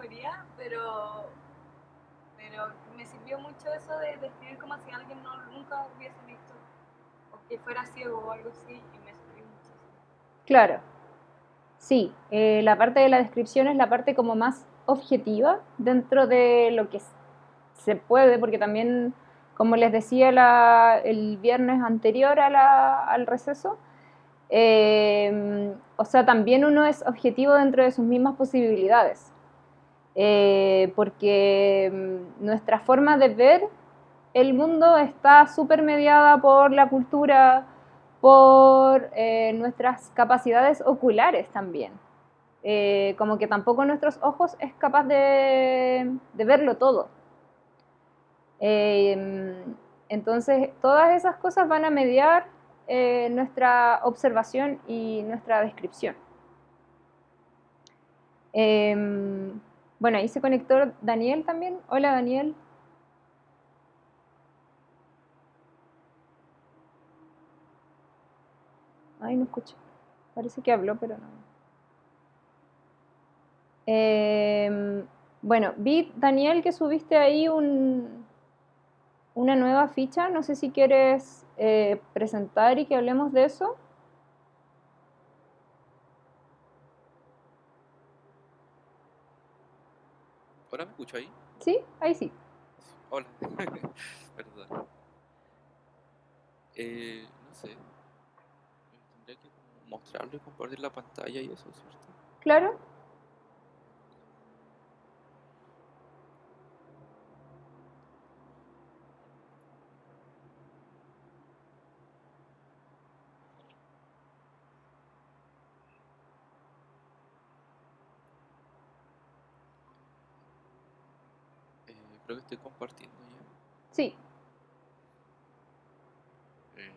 teoría, pero me sirvió mucho eso de describir como si alguien no, nunca hubiese visto o que fuera ciego o algo así, y me sirvió muchísimo. Claro, sí, la parte de la descripción es la parte como más objetiva dentro de lo que se puede, porque también, como les decía el viernes anterior al receso, o sea, también uno es objetivo dentro de sus mismas posibilidades, porque nuestra forma de ver el mundo está súper mediada por la cultura, por nuestras capacidades oculares también. Como que tampoco nuestros ojos es capaz de verlo todo. Eh, entonces, todas esas cosas van a mediar nuestra observación y nuestra descripción. Bueno, ahí se conectó Daniel también. Hola, Daniel. Ay, no escucho. Parece que habló, pero no. Bueno, vi, Daniel, que subiste ahí una nueva ficha. No sé si quieres presentar y que hablemos de eso. ¿Ahora me escucho ahí? Sí, ahí sí. Hola. Perdón. No sé. Tendría que como mostrarlo y compartir la pantalla y eso, ¿cierto? Claro. Creo que estoy compartiendo ya. Sí. Eh,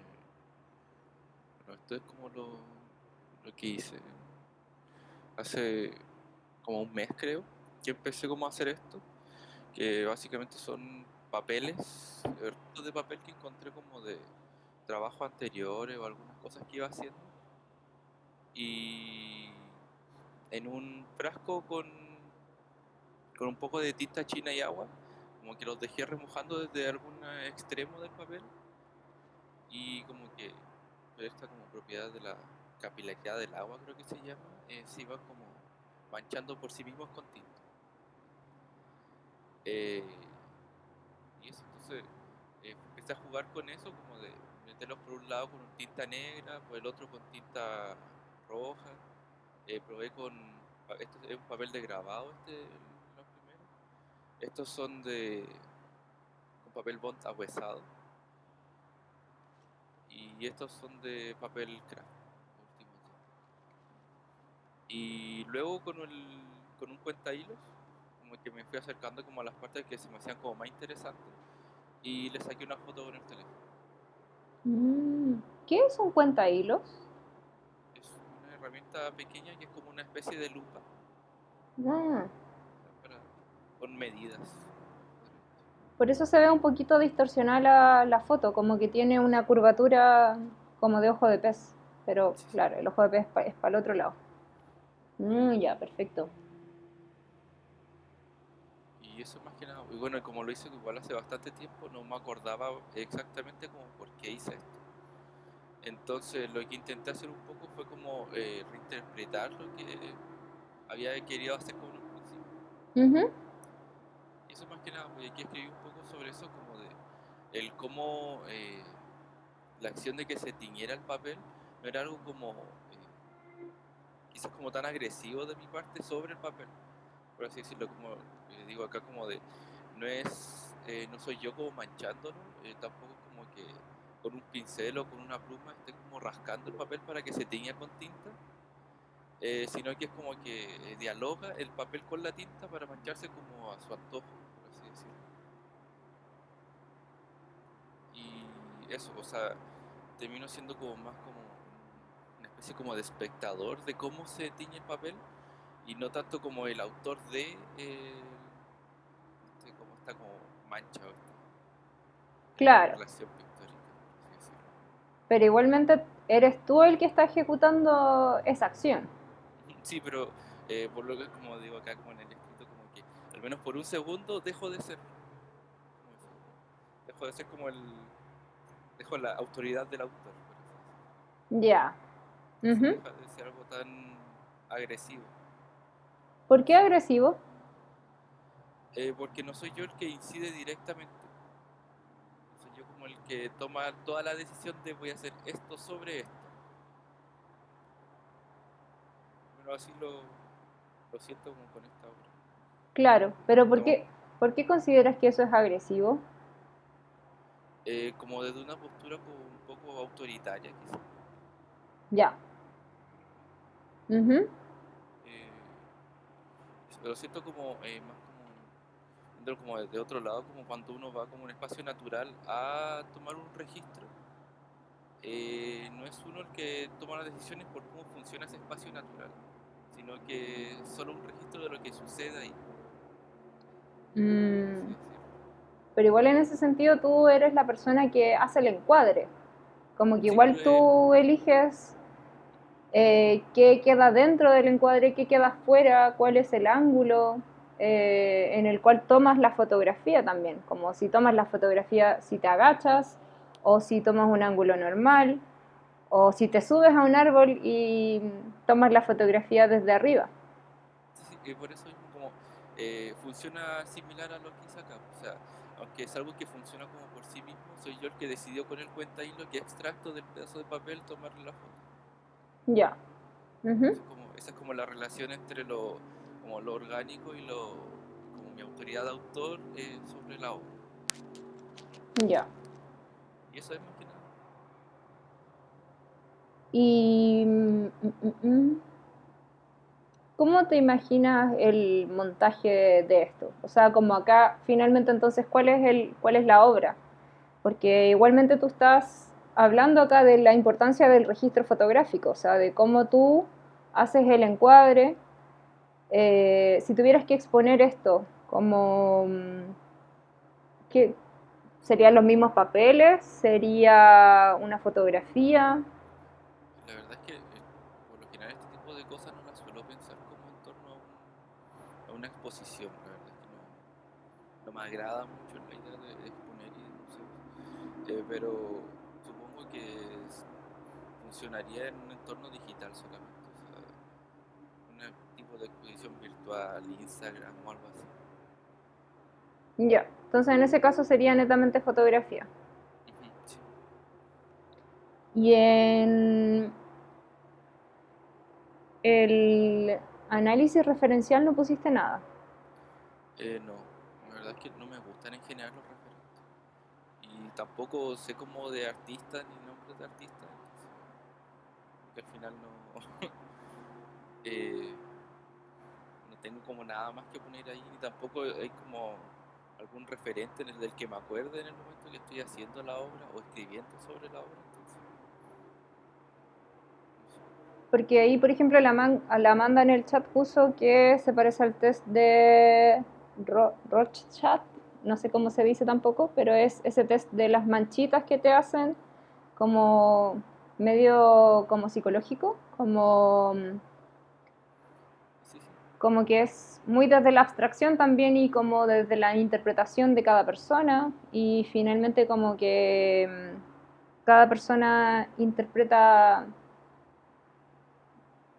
bueno, esto es como lo que hice hace como un mes, creo, que empecé como a hacer esto, que básicamente son papeles, rollos de papel que encontré como de trabajos anteriores o algunas cosas que iba haciendo, y en un frasco con un poco de tinta china y agua, como que los dejé remojando desde algún extremo del papel, y como que esta como propiedad de la capilaridad del agua, creo que se llama, se iba como manchando por sí mismos con tinta. Eh, y eso, entonces empecé a jugar con eso, como de meterlos por un lado con tinta negra, por el otro con tinta roja. Probé con, este es un papel de grabado, los primeros. Estos son de con papel bond ahuesado, y estos son de papel craft, los últimos dos. Y luego con un cuenta hilos, como que me fui acercando como a las partes que se me hacían como más interesantes, y le saqué una foto con el teléfono. Mm, ¿qué es un cuenta hilos? Es una herramienta pequeña que es como una especie de lupa, Ah, para, con medidas. por eso se ve un poquito distorsionada la foto, como que tiene una curvatura como de ojo de pez. Pero Sí, sí. claro, el ojo de pez es para el otro lado. Ya, perfecto. Y eso más que nada, y bueno, como lo hice igual hace bastante tiempo, no me acordaba exactamente como por qué hice esto. Entonces lo que intenté hacer un poco fue como reinterpretar lo que había querido hacer con un principio. Ujú. Y eso más que nada, porque aquí escribí un poco sobre eso, como de el cómo la acción de que se tiñera el papel no era algo como quizás como tan agresivo de mi parte sobre el papel, por así decirlo, como digo acá, como de no es no soy yo como manchándolo, tampoco es como que con un pincel o con una pluma esté como rascando el papel para que se tiña con tinta, sino que es como que dialoga el papel con la tinta para mancharse como a su antojo, por así decirlo. Y eso, o sea, termino siendo como más como una especie como de espectador de cómo se tiñe el papel, y no tanto como el autor de como esta como mancha o esta Claro, relación pictórica, por así decirlo. pero igualmente eres tú el que está ejecutando esa acción. Sí, pero por lo que como digo acá como en el escrito, como al menos por un segundo, dejo de ser como eso. Dejo de ser como dejo la autoridad del autor, por así decirlo. Ya. Entonces Ujú. deja de ser algo tan agresivo. ¿Por qué agresivo? Porque no soy yo el que incide directamente. Soy yo como el que toma toda la decisión de voy a hacer esto sobre esto. Bueno, así lo siento como con esta obra. Claro, pero Estamos ¿por qué consideras que eso es agresivo? como desde una postura como un poco autoritaria, quizás. Ya. Ujú. Eh, lo siento como más como viéndolo como de otro lado, como cuando uno va como un espacio natural a tomar un registro. No es uno el que toma las decisiones por cómo funciona ese espacio natural, sino que es solo un registro de lo que sucede ahí, por así Mm, decirlo. pero igual en ese sentido tú eres la persona que hace el encuadre. Como que Sí, igual tú eliges qué queda dentro del encuadre, qué queda afuera, cuál es el ángulo en el cual tomas la fotografía también. Como si tomas la fotografía si te agachas, o si tomas un ángulo normal, o si te subes a un árbol y tomas la fotografía desde arriba. sí, sí, y por eso mismo como funciona similar a lo que hice acá. O sea, aunque es algo que funciona como por sí mismo, soy yo el que decidió con el cuenta hilo que extracto del pedazo de papel tomarle la foto. Ya. Ujú. Esa es como la relación entre como lo orgánico y como mi autoridad de autor sobre la obra. Ya. Y eso es más que nada. Y ¿cómo te imaginas el montaje de esto? O sea, como acá finalmente entonces, cuál es la obra? Porque igualmente tú estás hablando acá de la importancia del registro fotográfico, o sea, de cómo tú haces el encuadre. Si tuvieras que exponer esto, como ¿qué, serían los mismos papeles? ¿Sería una fotografía? La verdad es que por lo general este tipo de cosas no las suelo pensar como en torno a una exposición. La verdad es que no me agrada mucho la idea de exponer y de museos. Pero supongo que funcionaría en un entorno digital solamente. O sea, un tipo de exposición virtual, Instagram o algo así. Ya, entonces en ese caso sería netamente fotografía. Ujú, sí. Y en el análisis referencial no pusiste nada. No, la verdad es que no me gustan en general los referentes. Y tampoco sé como de artistas ni nombres de artistas, entonces que al final eh, no tengo como nada más que poner ahí, ni tampoco hay como algún referente en el del que me acuerde en el momento que estoy haciendo la obra o escribiendo sobre la obra, entonces no sé. Porque ahí, por ejemplo, la Amanda en el chat puso que se parece al test de Rorschach, no sé cómo se dice tampoco, pero es ese test de las manchitas que te hacen como medio como psicológico, Sí, sí. como que es muy desde la abstracción también y como desde la interpretación de cada persona y finalmente como que cada persona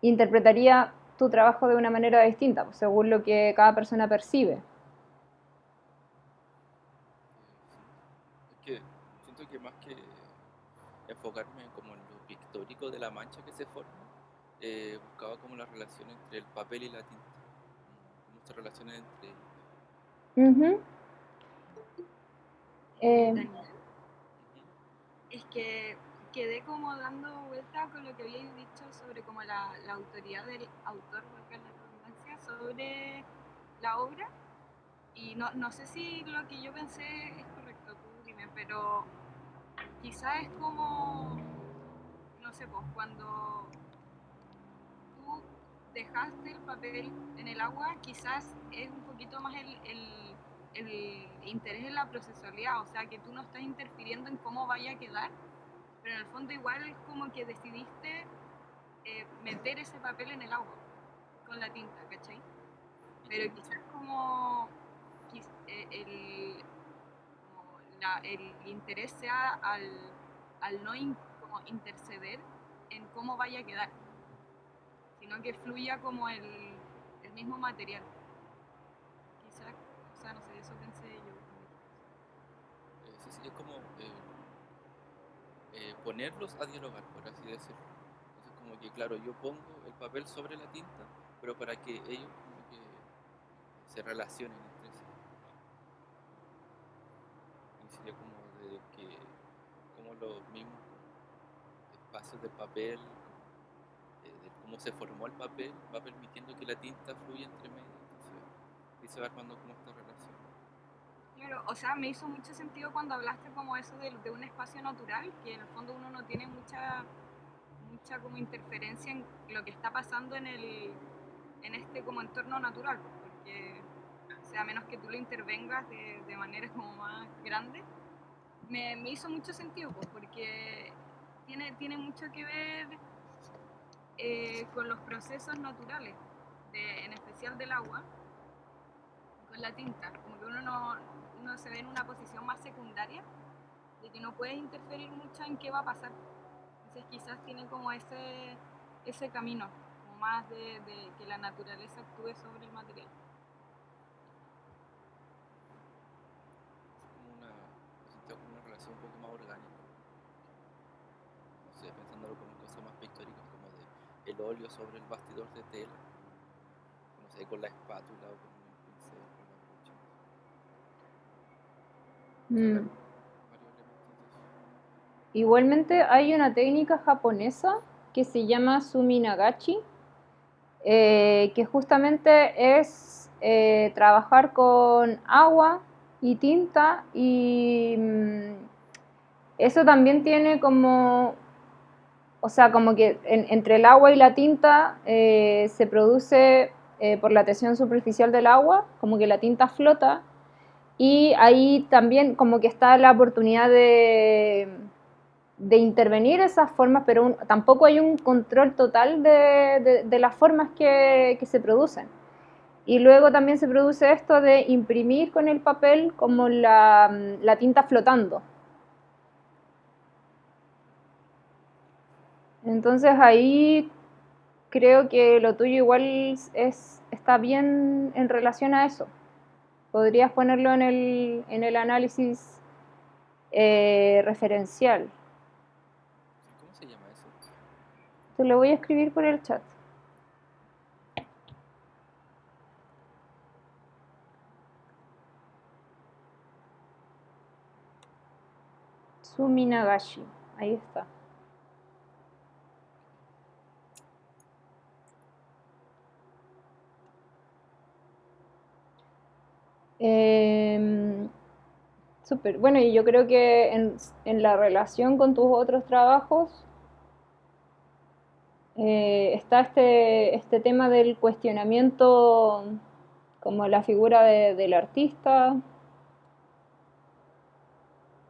interpretaría tu trabajo de una manera distinta, pues, según lo que cada persona percibe. Sí. Es que siento que más que enfocarme como en lo pictórico de la mancha que se forma, buscaba como la relación entre el papel y la tinta, cómo se relacionan entre ellos. Ujú. Eh, Daniel, Ujú. es que quedé como dando vuelta con lo que habíais dicho sobre como la autoridad del autor, valga la redundancia, sobre la obra. Y no sé si lo que yo pensé es correcto, tú dime, pero quizás es como, no sé, pues cuando tú dejaste el papel en el agua, quizás es un poquito más el interés en la procesualidad, o sea, que tú no estás interfiriendo en cómo vaya a quedar, pero en el fondo igual es como que decidiste meter ese papel en el agua con la tinta, ¿cachai? Pero quizás como como el interés sea al no como interceder en cómo vaya a quedar, sino que fluya como el mismo material. Quizás, o sea, no sé, eso pensé yo. Sí, sí, es como ponerlos a dialogar, por así decirlo. Entonces, como que, claro, yo pongo el papel sobre la tinta, pero para que ellos como que se relacionen entre sí. Y sería como de que, como los mismos espacios del papel, de cómo se formó el papel, va permitiendo que la tinta fluya entre medio. Entonces, y se va armando como esta relación. Claro, o sea, me hizo mucho sentido cuando hablaste como eso de un espacio natural, que en el fondo uno no tiene mucha como interferencia en lo que está pasando en este como entorno natural, porque, o sea, a menos que tú lo intervengas de manera como más grande, me hizo mucho sentido, pues, porque tiene mucho que ver con los procesos naturales, en especial del agua, con la tinta, como que uno se ve en una posición más secundaria, de que no puedes interferir mucho en qué va a pasar. Entonces quizás tiene como ese camino, como más de que la naturaleza actúe sobre el material. Es como una relación un poco más orgánica. No sé, pensándolo como en cosas más pictóricas, como de el óleo sobre el bastidor de tela, no sé, con la espátula o con el pincel, con la brocha. Sacar Mm. varios elementos de eso. Igualmente hay una técnica japonesa que se llama Suminagachi, que justamente es trabajar con agua y tinta y eso también tiene como, o sea, como que entre el agua y la tinta se produce por la tensión superficial del agua, como que la tinta flota y ahí también como que está la oportunidad de intervenir esas formas, pero tampoco hay un control total de las formas que se producen. Y luego también se produce esto de imprimir con el papel como la tinta flotando. Entonces ahí creo que lo tuyo igual está bien en relación a eso. Podrías ponerlo en el análisis referencial. ¿Cómo se llama eso? Te lo voy a escribir por el chat. Suminagashi. Ahí está. Súper. Bueno, y yo creo que en la relación con tus otros trabajos está este tema del cuestionamiento como la figura del artista.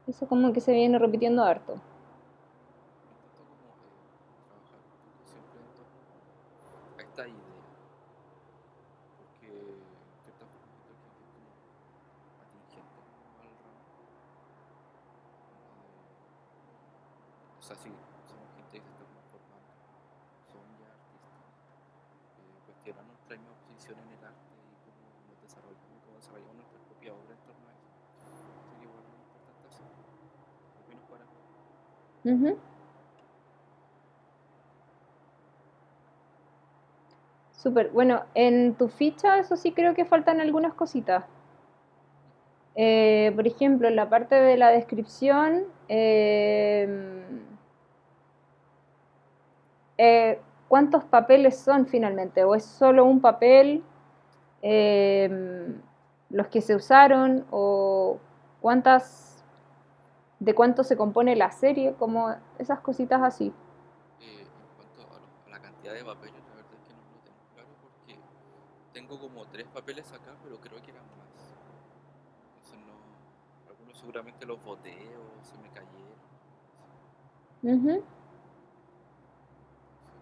Eso como que se viene repitiendo harto. Intento como trabajar un poco siempre en torno a esta idea, porque en cierta forma siento que es bien como atingente como al ramo, o sea, si somos gente que se está como formando, son ya artistas, cuestionar nuestra misma posición en el arte y cómo nos desarrollamos y cómo desarrollamos nuestra propia obra en torno a eso. Sería igual muy importante hacerlo, al menos para mí. Ujú. Súper. Bueno, en tu ficha, eso sí creo que faltan algunas cositas. Por ejemplo, en la parte de la descripción, ¿cuántos papeles son finalmente? ¿O es solo un papel los que se usaron? ¿O de cuánto se compone la serie? Como esas cositas así. En cuanto a la cantidad de papeles, la verdad es que no lo tengo claro porque tengo como 3 papeles acá, pero creo que eran más. Entonces no, algunos seguramente los boté o se me cayeron. Ujú. Entonces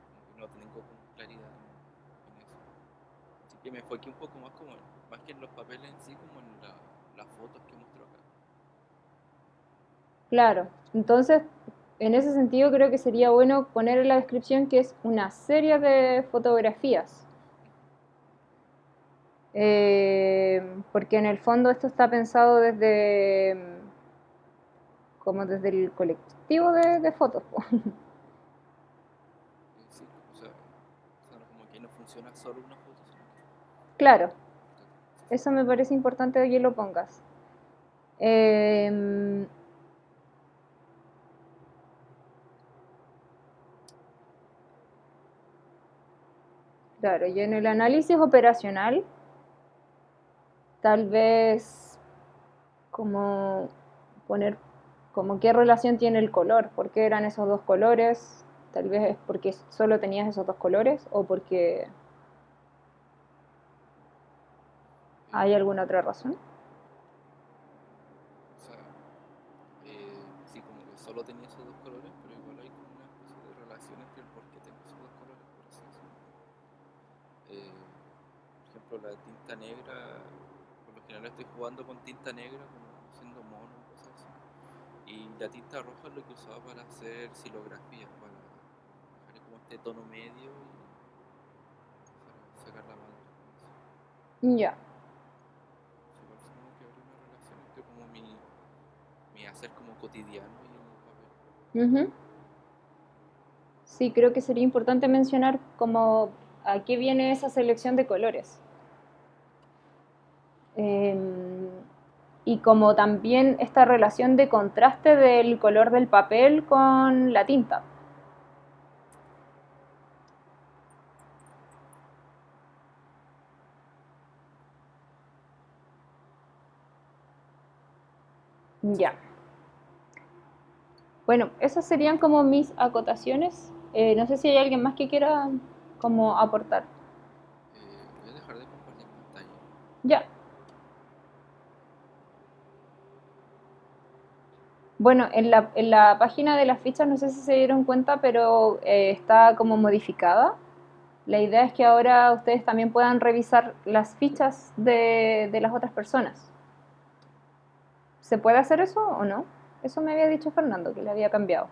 como que no tengo como claridad en eso. Así que que me enfoqué un poco más como más que en los papeles en sí, como en las fotos que mostró acá. Claro, entonces en ese sentido creo que sería bueno poner en la descripción que es una serie de fotografías. Porque en el fondo esto está pensado desde como desde el colectivo de fotos. Po. Sí, o sea, no, como que no funciona solo una foto, sino que Claro, sí, eso me parece importante que lo pongas. Eh, claro, y en el análisis operacional, tal vez como poner como qué relación tiene el color, por qué eran esos dos colores, tal vez es porque solo tenías esos dos colores o porque hay eh, alguna otra razón. o sea, sí, como que solo tenía esos dos colores, pero igual hay como una especie de relación entre el por qué tengo esos dos colores, por así decirlo. Por ejemplo, la tinta negra, por lo general estoy jugando con tinta negra, como haciendo mono y cosas así. Y la tinta roja es lo que usaba para hacer silografía, para dejar como este tono medio y empezar a sacar la madre con eso. Ya. Igual supongo que habría una relación entre como mi hacer como cotidiano y el papel. Ujú. Sí, creo que sería importante mencionar como a qué viene esa selección de colores. Eh, y como también esta relación de contraste del color del papel con la tinta. Ya. Bueno, esas serían como mis acotaciones. No sé si hay alguien más que quiera como aportar. Voy a dejar de compartir pantalla. Ya. Bueno, en la página de las fichas, no sé si se dieron cuenta, pero está como modificada. La idea es que ahora ustedes también puedan revisar las fichas de las otras personas. ¿Se puede hacer eso o no? Eso me había dicho Fernando, que le había cambiado.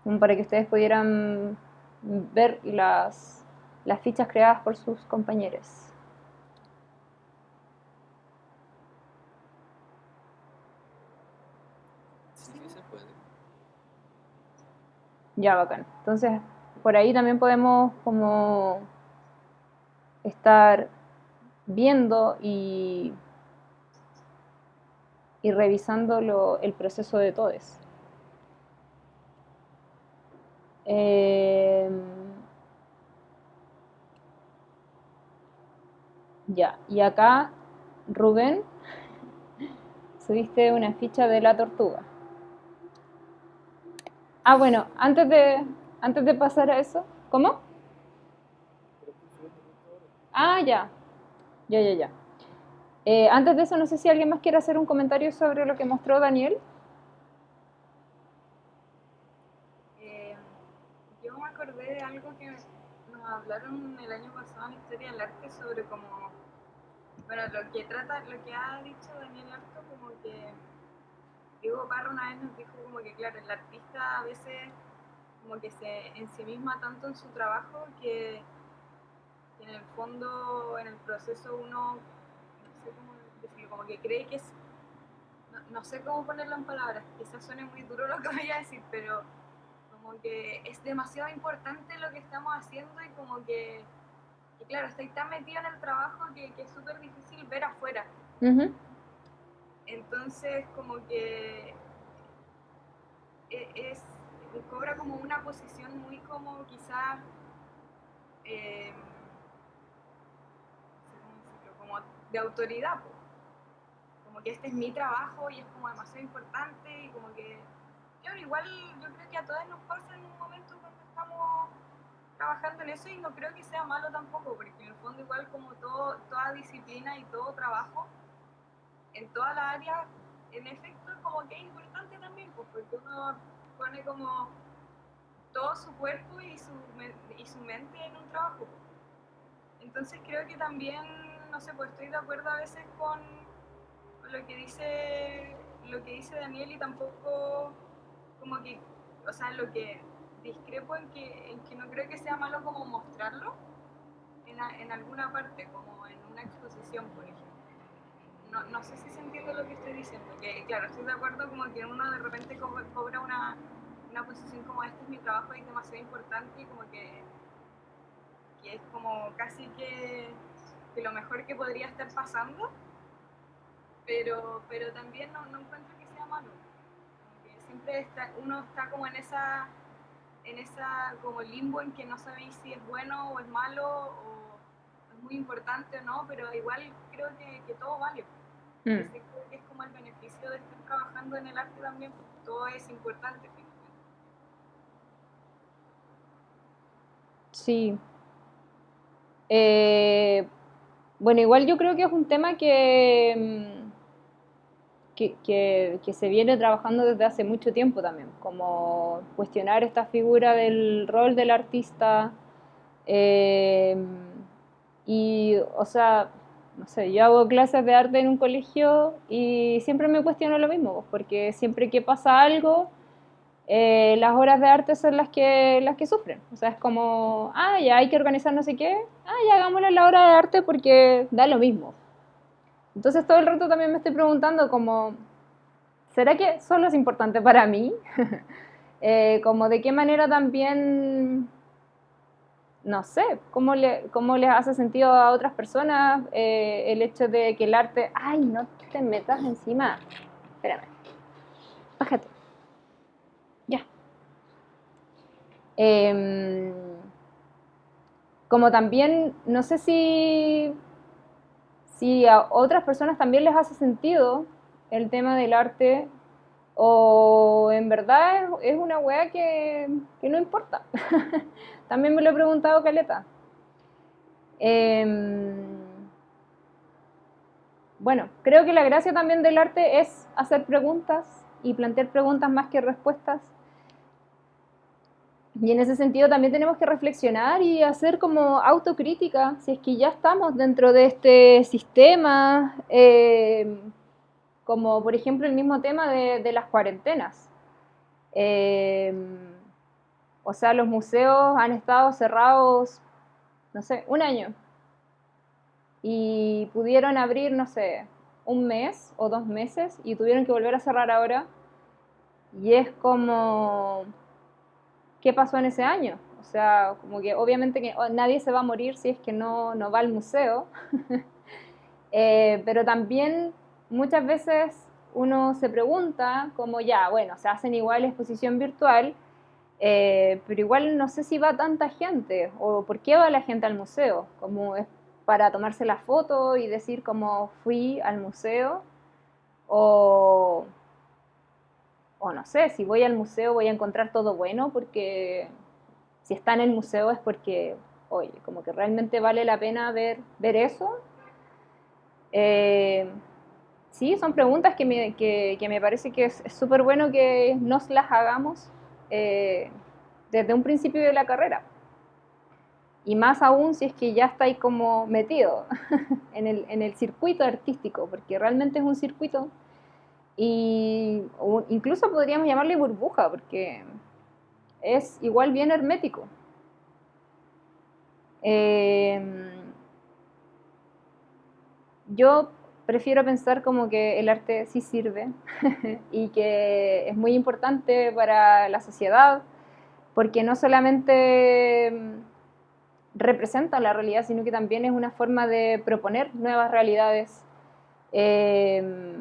Como para que ustedes pudieran ver las fichas creadas por sus compañeros. Sí, sí se puede. Ya, bacán. Entonces, por ahí también podemos como estar viendo y revisando el proceso de todos. Eh, ya, y acá, Rubén, subiste una ficha de la tortuga. Ah, bueno, antes de pasar a eso, ¿cómo? Ah, ya, ya. Antes de eso, no sé si alguien más quiere hacer un comentario sobre lo que mostró Daniel. Eh, yo me acordé de algo que nos hablaron el año pasado en Historia del Arte sobre como, bueno, lo que ha dicho Daniel Arto, como que Diego Parra una vez nos dijo como que, claro, el artista a veces como que se ensimisma tanto en su trabajo que en el fondo, en el proceso uno, no sé cómo decirlo, como que cree que es, no sé cómo ponerlo en palabras, quizás suene muy duro lo que voy a decir, pero como que es demasiado importante lo que estamos haciendo y como que claro, estoy tan metido en el trabajo que es súper difícil ver afuera. Ujú. Entonces, como que es, cobra como una posición muy como quizás, no sé cómo decirlo, como de autoridad, po. Como que este es mi trabajo y es como demasiado importante y como que, claro, igual yo creo que a todos nos pasa en un momento cuando estamos trabajando en eso y no creo que sea malo tampoco, porque en el fondo igual como toda disciplina y todo trabajo, en toda la área, en efecto, como que es importante también, pues, porque uno pone como todo su cuerpo y su mente en un trabajo. Entonces creo que también, no sé, pues estoy de acuerdo a veces con lo que dice Daniel, y tampoco como que, o sea, lo que discrepo en que no creo que sea malo como mostrarlo en alguna parte, como en una exposición, por ejemplo. No sé si se entiende lo que estoy diciendo, que claro, estoy de acuerdo como que uno de repente cobra una posición como este es mi trabajo y es demasiado importante, y como que es como casi que lo mejor que podría estar pasando, pero también no encuentro que sea malo. Como que siempre uno está como en esa como limbo en que no sabéis si es bueno o es malo, o es muy importante o no, pero igual creo que todo vale. Ese creo que es como el beneficio de estar trabajando en el arte también, porque todo es importante finalmente. Sí. Bueno, igual yo creo que es un tema que se viene trabajando desde hace mucho tiempo también, como cuestionar esta figura del rol del artista. eh, y, o sea, no sé, yo hago clases de arte en un colegio y siempre me cuestiono lo mismo, porque siempre que pasa algo, las horas de arte son las que sufren. O sea, es como, ah, ya hay que organizar no sé qué, ah, ya hagámoslo en la hora de arte porque da lo mismo. Entonces todo el rato también me estoy preguntando como, ¿será que solo es importante para mí? Como de qué manera también, no sé, cómo les hace sentido a otras personas el hecho de que el arte, ay, no te metas encima, espérame, bájate, ya. Eh, Como también, no sé si a otras personas también les hace sentido el tema del arte, o en verdad es una weá que no importa. También me lo he preguntado caleta. Bueno, creo que la gracia también del arte es hacer preguntas y plantear preguntas más que respuestas. Y en ese sentido también tenemos que reflexionar y hacer como autocrítica, si es que ya estamos dentro de este sistema, como por ejemplo el mismo tema de las cuarentenas. Eh, o sea, los museos han estado cerrados, no sé, un año, y pudieron abrir, no sé, un mes o 2 meses y tuvieron que volver a cerrar ahora. Y es como, ¿qué pasó en ese año? O sea, como que obviamente que nadie se va a morir si es que no va al museo, pero también muchas veces uno se pregunta como ya, bueno, se hacen igual exposición virtual, pero igual no sé si va tanta gente o por qué va la gente al museo, como es para tomarse la foto y decir como fui al museo, o, o no sé, si voy al museo voy a encontrar todo bueno, porque si está en el museo es porque, oye, como que realmente vale la pena ver eso. Eh, sí, son preguntas que me parece que es súper bueno que nos las hagamos eh, desde un principio de la carrera. Y más aún si es que ya está ahí como metido en el circuito artístico, porque realmente es un circuito, y incluso podríamos llamarle burbuja, porque es igual bien hermético. Eh, yo prefiero pensar como que el arte sí sirve y que es muy importante para la sociedad, porque no solamente representa la realidad, sino que también es una forma de proponer nuevas realidades, eh,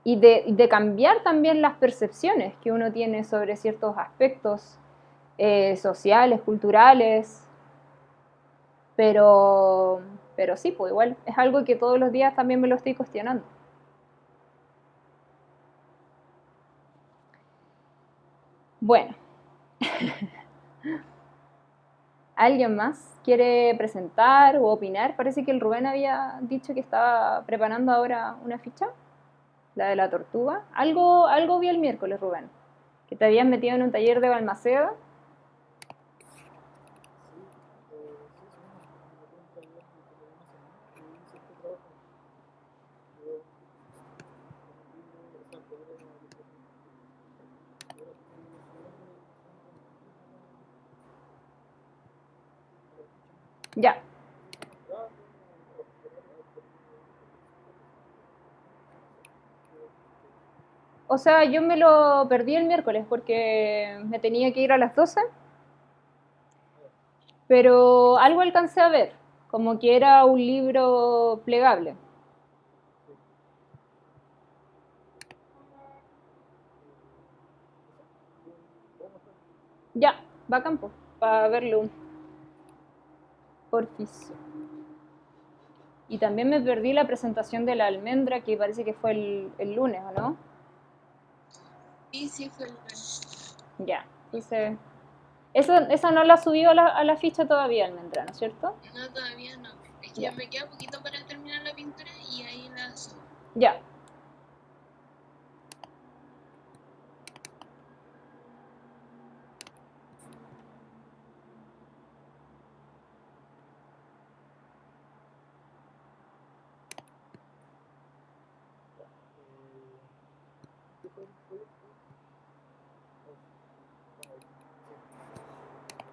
y de cambiar también las percepciones que uno tiene sobre ciertos aspectos sociales, culturales, pero, pero sí, pues igual es algo que todos los días también me lo estoy cuestionando. Bueno, ¿alguien más quiere presentar o opinar? Parece que el Rubén había dicho que estaba preparando ahora una ficha, la de la tortuga. Algo vi el miércoles, Rubén, que te habías metido en un taller de Balmaceda. Ya. O sea, yo me lo perdí el miércoles porque me tenía que ir a las 12, pero algo alcancé a ver, como que era un libro plegable. Ya, bacán, pues, para verlo, porfis. Y también me perdí la presentación de la almendra, que parece que fue el lunes, ¿o no? Y sí, fue el lunes. Ya, entonces... Esa no la subió a la ficha todavía, almendra, ¿no es cierto? No, todavía no. Es que Ya. me queda poquito para terminar la pintura y ahí la subo. Ya.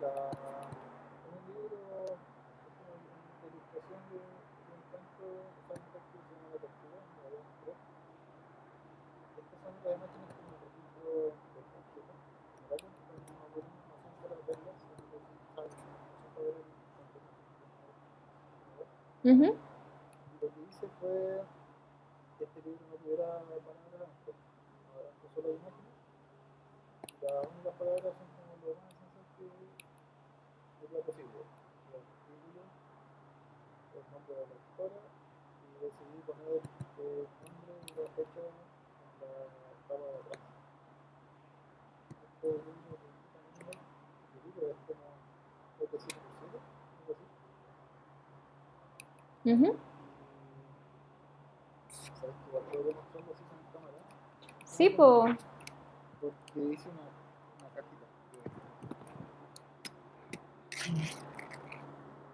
Un libro es como una ilustración de un cuento, o sea, un texto que se llama La Tortuga, en la volumen 3. Estas son las imágenes como el registro del completo, ¿vale? No son para verlas, sino que son para ver el contenido. Ujú. Y lo que hice fue que este libro no tuviera palabras antes, solo imágenes. Y las únicas palabras son como lo más esencial que sería posible. El título, el nombre de la autora y decidí poner el nombre y la fecha en la tabla de atrás. Este libro también es como creo que 100%, algo así. Ujú. Sabes que igual podría mostrarlo así con cámara. Sí, pues. Porque hice una cajita.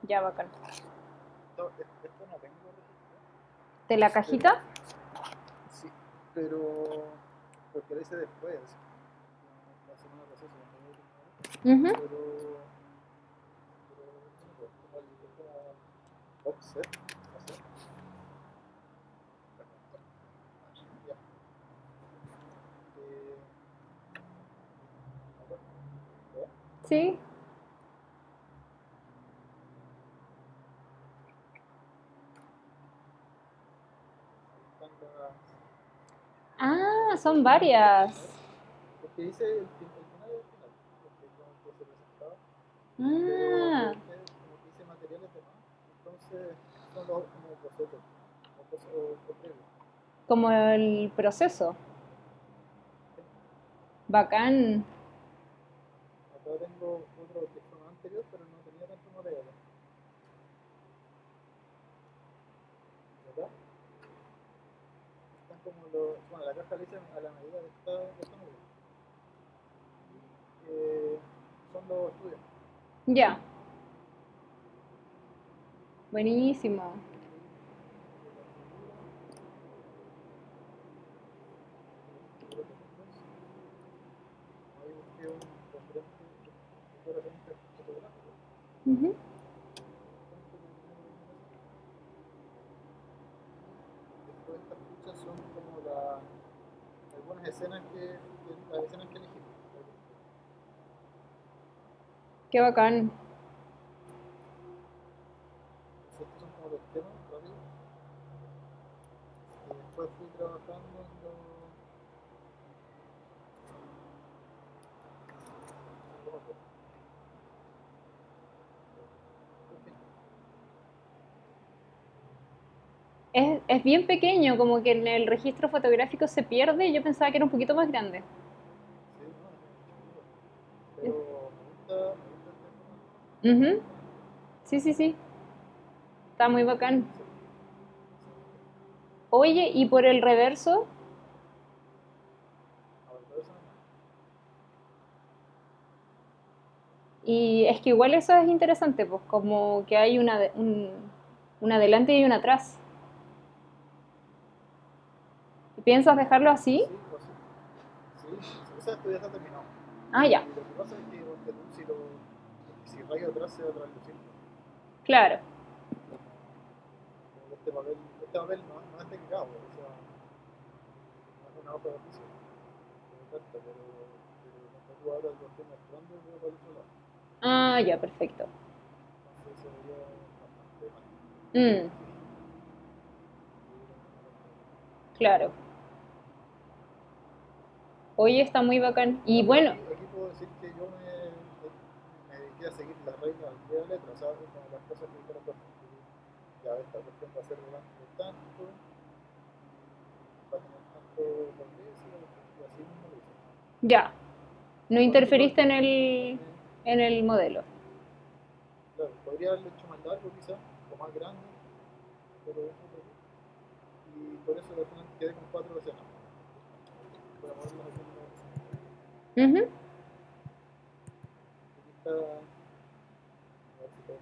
Ya, bacán. Esto no tengo registro. ¿De la cajita? Sí, pero porque lo hice después, la semana pasada, Ujú. pero como el offset, no sé. Ya. ¿Ya? Sí. Están las... Ah, son varias. Porque hice el final y el final, porque como que se presentaba, Ah, pero como que hice materiales de más, entonces son los como bocetos, o previos. como el proceso. Bacán. Acá tengo otro que fue más anterior, pero no tenía tanto material. ¿Verdad? Están como los... Bueno, la caja la hice a la medida de esta medida. Son los estudios. Ya. Buenísimo. Ahí busqué un referente fotográfico. Ujú. Después estas fichas son como algunas escenas las escenas que elegí. Qué bacán. Entonces estos son como los temas rápidos. Y después fui trabajando en los otros. Es bien pequeño, como que en el registro fotográfico se pierde. Yo pensaba que era un poquito más grande. Sí, no, pero me gusta este formato. Ujú. Sí, sí, sí. Está muy bacán. Oye, ¿y por el reverso? A ver, pero eso no. Y es que igual eso es interesante, pues como que hay un adelante y un atrás. ¿Piensas dejarlo así? Sí, o sea, sí, o sea, esto ya está terminado. Ah, ya. Y lo que pasa es que si rayo atrás se va a traslucir. Claro. Como este papel no es de cacao, o sea, no es una hoja de oficio, pero cuando tú ahora lo estoy mostrando, veo para el otro lado. Ah, ya, perfecto. Entonces se vería bastante mal. Mm, claro. Oye, está muy bacán. Y Ya, pero bueno, aquí puedo decir que yo me dediqué a seguir las reglas al pie de la letra, ¿sabes? Como las cosas que dijeron los ya esta cuestión va a ser delante de tanto, va a tener tanto progreso, y así mismo lo hice. ya, no Igual que interferiste en me, en el modelo. claro, podría haberlo hecho más largo quizás, o más grande, pero eso es lo que. Y por eso al final quedé con 4 escenas. Voy a ponerlas aquí en la escena. Ujú. Aquí está, a ver si puedo.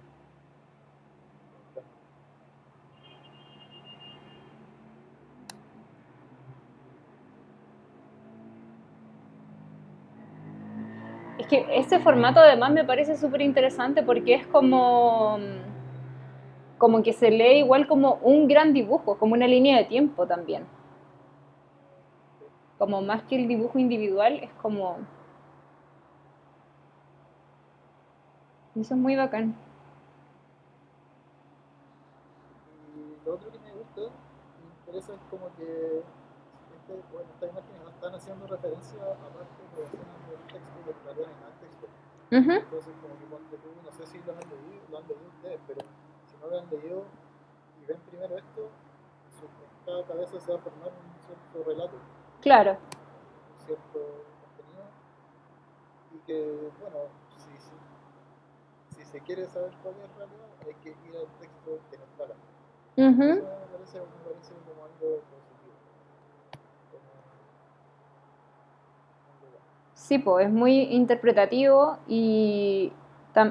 Es que ese formato además me parece súper interesante porque es como que se lee igual como un gran dibujo, como una línea de tiempo también. Como más que el dibujo individual, es como... Eso es muy bacán. Y lo otro que me gusta, me interesa es como que bueno, estas imágenes no están haciendo referencia a partes de escenas del texto que en realidad no hay nada en texto. Ujú. Entonces como que ponte tú, no sé si lo han leído ustedes, pero si no lo han leído y ven primero esto, en cada cabeza se va a formar un cierto relato, Claro. un cierto contenido, y que, bueno, si se quiere saber cuál es la realidad, hay que ir al texto que nos traga. Ujú. Eso me parece como algo positivo. Como algo bueno. Sí, pues es muy interpretativo y,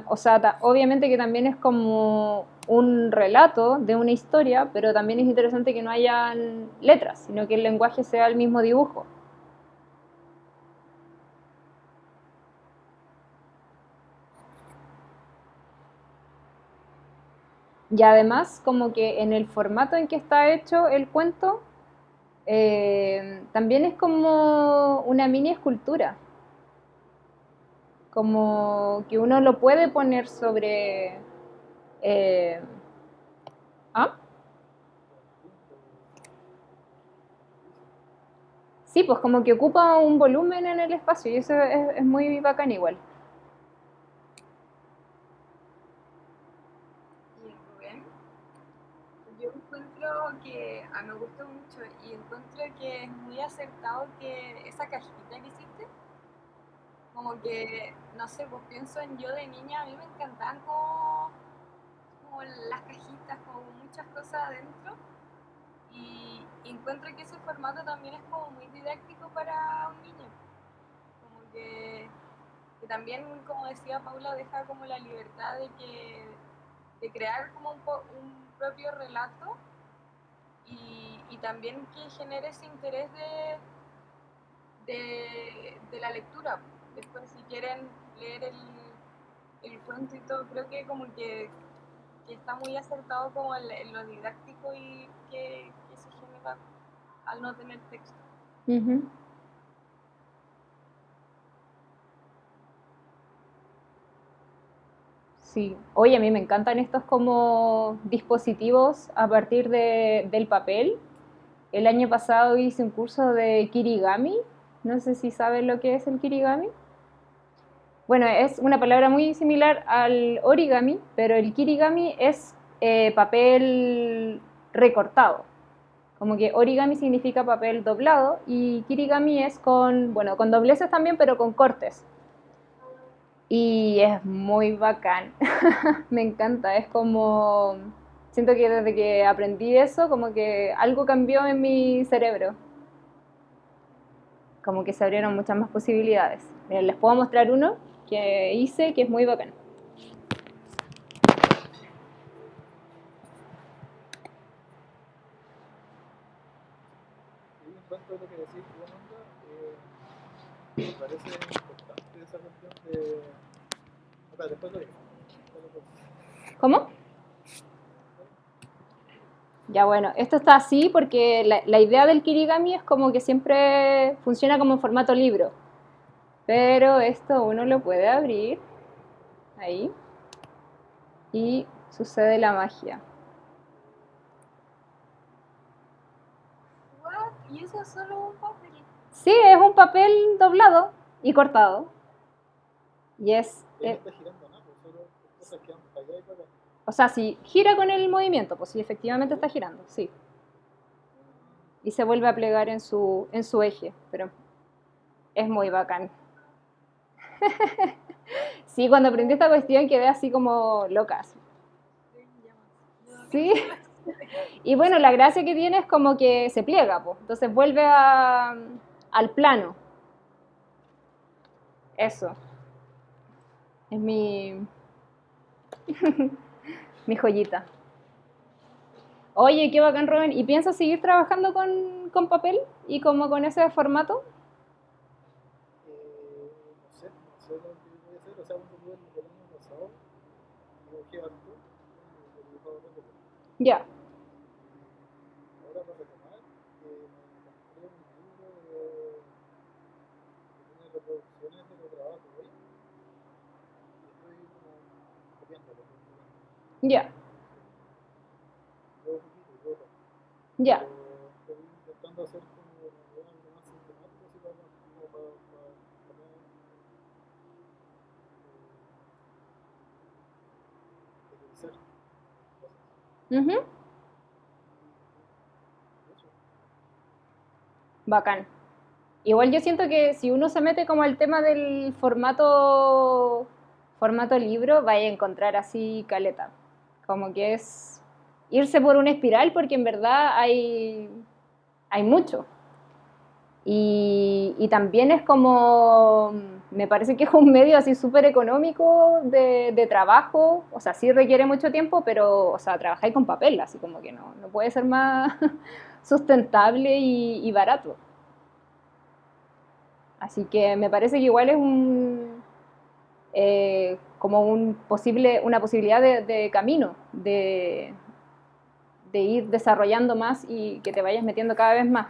o sea, obviamente que también es como un relato de una historia, pero también es interesante que no hayan letras, sino que el lenguaje sea el mismo dibujo. Y además, como que en el formato en que está hecho el cuento, también es como una mini escultura, como que uno lo puede poner sobre... eh, ¿ah? Sí, pues como que ocupa un volumen en el espacio y eso es muy bacán igual. Y Rubén, yo encuentro que me gustó mucho y encuentro que es muy acertado que esa cajita que hiciste, como que, no sé, pues pienso en yo de niña, a mí me encantaban como las cajitas, como muchas cosas adentro. Y encuentro que ese formato también es como muy didáctico para un niño. Como que también, como decía Paula, deja como la libertad de crear como un propio relato y también que genere ese interés de la lectura. Después, si quieren leer el cuento y todo, creo que como que está muy acertado como en lo didáctico y que se genera al no tener texto. Ujú. Sí, oye, a mí me encantan estos como dispositivos a partir del papel. El año pasado hice un curso de kirigami, no sé si saben lo que es el kirigami. Bueno, es una palabra muy similar al origami, pero el kirigami es papel recortado. Como que origami significa papel doblado y kirigami es con, bueno, con dobleces también, pero con cortes. Y es muy bacán, me encanta, es como, siento que desde que aprendí eso, como que algo cambió en mi cerebro, como que se abrieron muchas más posibilidades. Miren, les puedo mostrar uno que hice que es muy bacán. Y en cuanto a lo que decís tú, Amanda, me parece importante esa cuestión de. Espera, después lo digo. ¿Cómo? Ya bueno, esto está así porque la idea del Kirigami es como que siempre funciona como en formato libro. Pero esto uno lo puede abrir ahí y sucede la magia. What? Y eso es solo un papel. Sí, es un papel doblado y cortado. Y es, Y ahí no está girando nada, pues solo cosas que van para allá y para acá. o sea, si gira con el movimiento, pues sí, efectivamente está girando, sí. Y se vuelve a plegar en su eje, pero es muy bacán. Sí, cuando aprendí esta cuestión quedé así como loca. Así. Estoy en llamas. Sí. Y bueno, la gracia que tiene es como que se pliega, pues. Entonces vuelve al plano. Eso. Es mi joyita. Oye, qué bacán, Rubén. ¿Y piensas seguir trabajando con papel y como con ese formato? No sé lo que voy a hacer, o sea, cuando tuve el año pasado, dibujé harto, he dibujado poco. Ya. Ahora para retomar, me compré un libro que tiene reproducciones de los trabajos hoy, y estoy como copiándolo, Ya. todo poquito, todo. Ya. Pero estoy intentando hacer como algo más sistemático, así como para no utilizar cosas. Ujú. Y eso. Bacán. Igual yo siento que si uno se mete como al tema del formato libro, vaya a encontrar así caleta. Como que es irse por una espiral porque en verdad hay mucho. Y también es como, me parece que es un medio así súper económico de trabajo, o sea, sí requiere mucho tiempo, pero, o sea, trabajáis con papel, así como que no puede ser más sustentable y barato. Así que me parece que igual es como una posibilidad de camino, de ir desarrollando más y que te vayas metiendo cada vez más.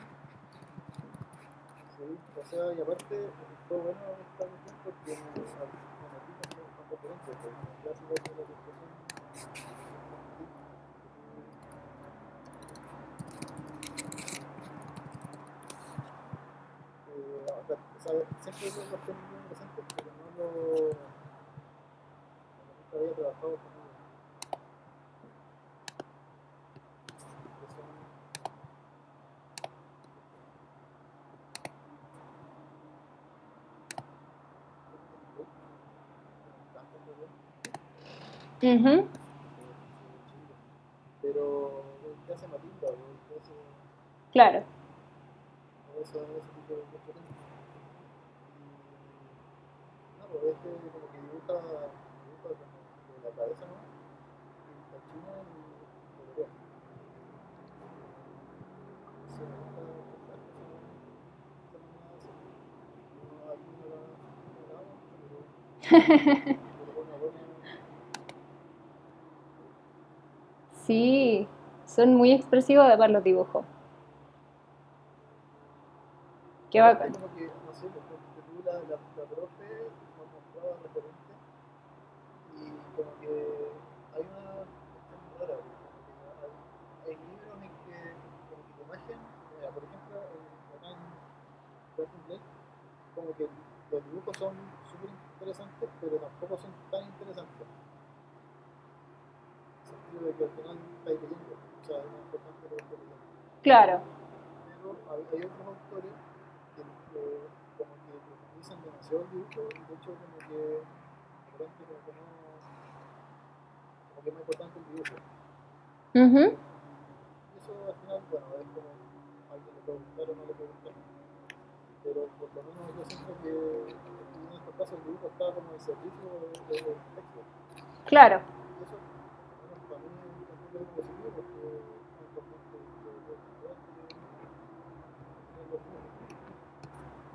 Sí, o sea, y aparte, fue bueno esta cuestión porque me metí con referentes, pues, con clásicos de la ilustración infantil. O sea, siempre lo cuestiones muy interesantes, pero nunca había trabajado con ellos. Que son, me encantan de ver, Ujú. de chico. Pero el que hace Matilda, el que hace Claro. ese tipo de cuestiones. Y no, pues como que dibuja como de la cabeza, ¿no? Y tachina y colorea. Entonces me gusta pensar esa manera de hacerlo. Uno aquí no la hago mucho, pero con una buena. Sí, son muy expresivos de ver los dibujos. Y Qué aparte bacán. como que, no sé, porque tú la profe nos mostraba referentes y como que hay una cuestión rara, como que hay libros en que como que la imagen, por ejemplo, acá en Quantum Blade, como que los dibujos son súper interesantes, pero tampoco son tan interesantes. En el sentido de que al final estáis leyendo, o sea, es más importante lo que estáis leyendo. Claro. Pero hay otros autores que como que profundizan demasiado el dibujo y de hecho como que de repente como que no, como que es más importante el dibujo. Ujú. Y eso al final, bueno, es como a alguien le puede gustar o no le puede gustar. Pero por lo menos yo siento que en estos casos el dibujo está como al servicio del texto. Claro. Y eso, por lo menos para mí, encuentro que es positivo porque es más importante que el mostrar que tener los dibujos.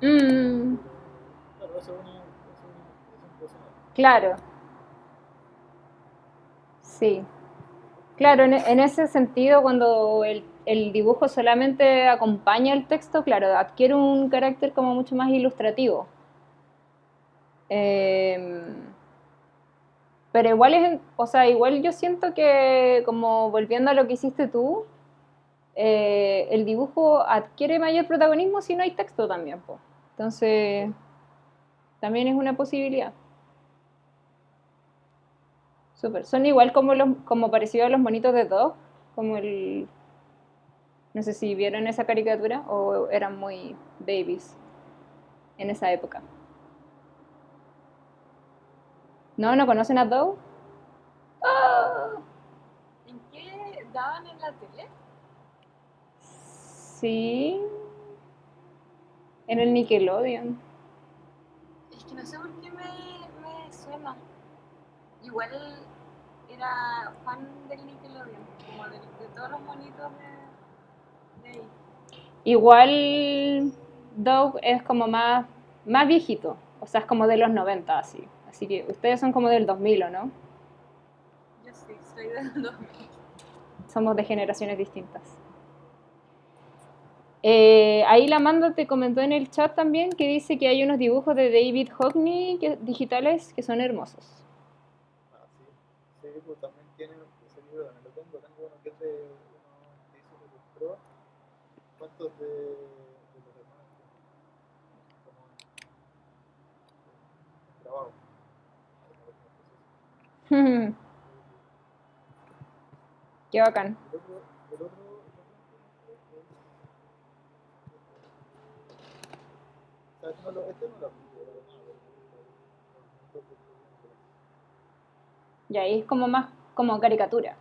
Mm, Pero claro, eso es una apreciación personal. claro. Sí. Claro, en ese sentido, cuando el dibujo solamente acompaña el texto, claro, adquiere un carácter como mucho más ilustrativo. Em, pero igual o sea, igual yo siento que, como volviendo a lo que hiciste tú, el dibujo adquiere mayor protagonismo si no hay texto también, po. Entonces, también es una posibilidad. Súper. Son igual como parecido a los monitos de Dog, como el, no sé si vieron esa caricatura o eran muy babies en esa época. ¿No? ¿No conocen a Dog? ¡Ah! ¿En qué daban en la tele? Sí, en el Nickelodeon. Es que no sé por qué me suena. Igual era fan del Nickelodeon, como de todos los monitos de ahí. Igual Dog es como más viejito, o sea, es como de los 90 así. Así que ustedes son como del 2000, ¿o no? Yo sí, soy del 2000. Somos de generaciones distintas. Ahí la Amanda te comentó en el chat también que dice que hay unos dibujos de David Hockney digitales que son hermosos. Ah, sí. Sí, pues también tiene ese libro, también lo tengo. Tengo uno que es de uno que hizo que ilustró cuentos de los hermanos como en grabado. Ahí no lo tengo Qué bacán. O sea, este no lo aplico para nada, pero Y ahí es como más como caricatura.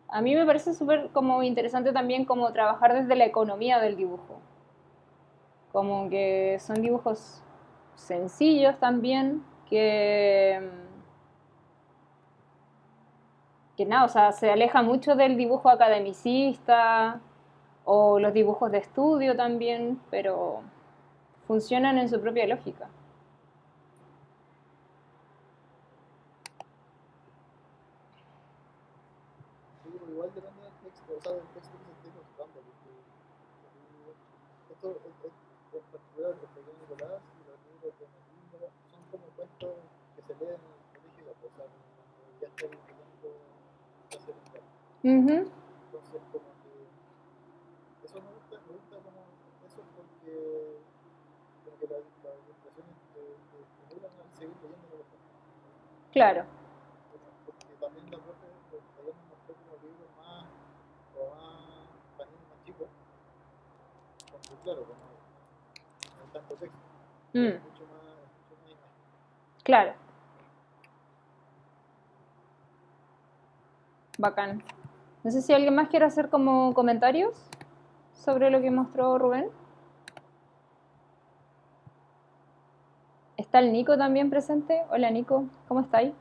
A mí me parece súper como interesante también como trabajar desde la economía del dibujo. Como que son dibujos sencillos también, que nada, o sea, se aleja mucho del dibujo academicista o los dibujos de estudio también, pero funcionan en su propia lógica. sí, pero igual depende del texto, o sea, del texto que se esté mostrando, porque en particular el pequeño Nicolás y los libros de Melindra son como cuentos que se leen en el colegio, o sea, cuando ya está intentando hacer un plan. Ujú. Entonces, como que eso me gusta como eso porque como que las ilustraciones te estimulan a seguir leyendo los cuentos. Claro, Porque también la profe ayer nos mostró como libros más, o más, para niños más chicos, porque claro, como no hay tanto texto, es mm, mucho más imagen. claro, bacán. No sé si alguien más quiere hacer como comentarios sobre lo que mostró Rubén. Está el Nico también presente. Hola Nico, ¿cómo estáis?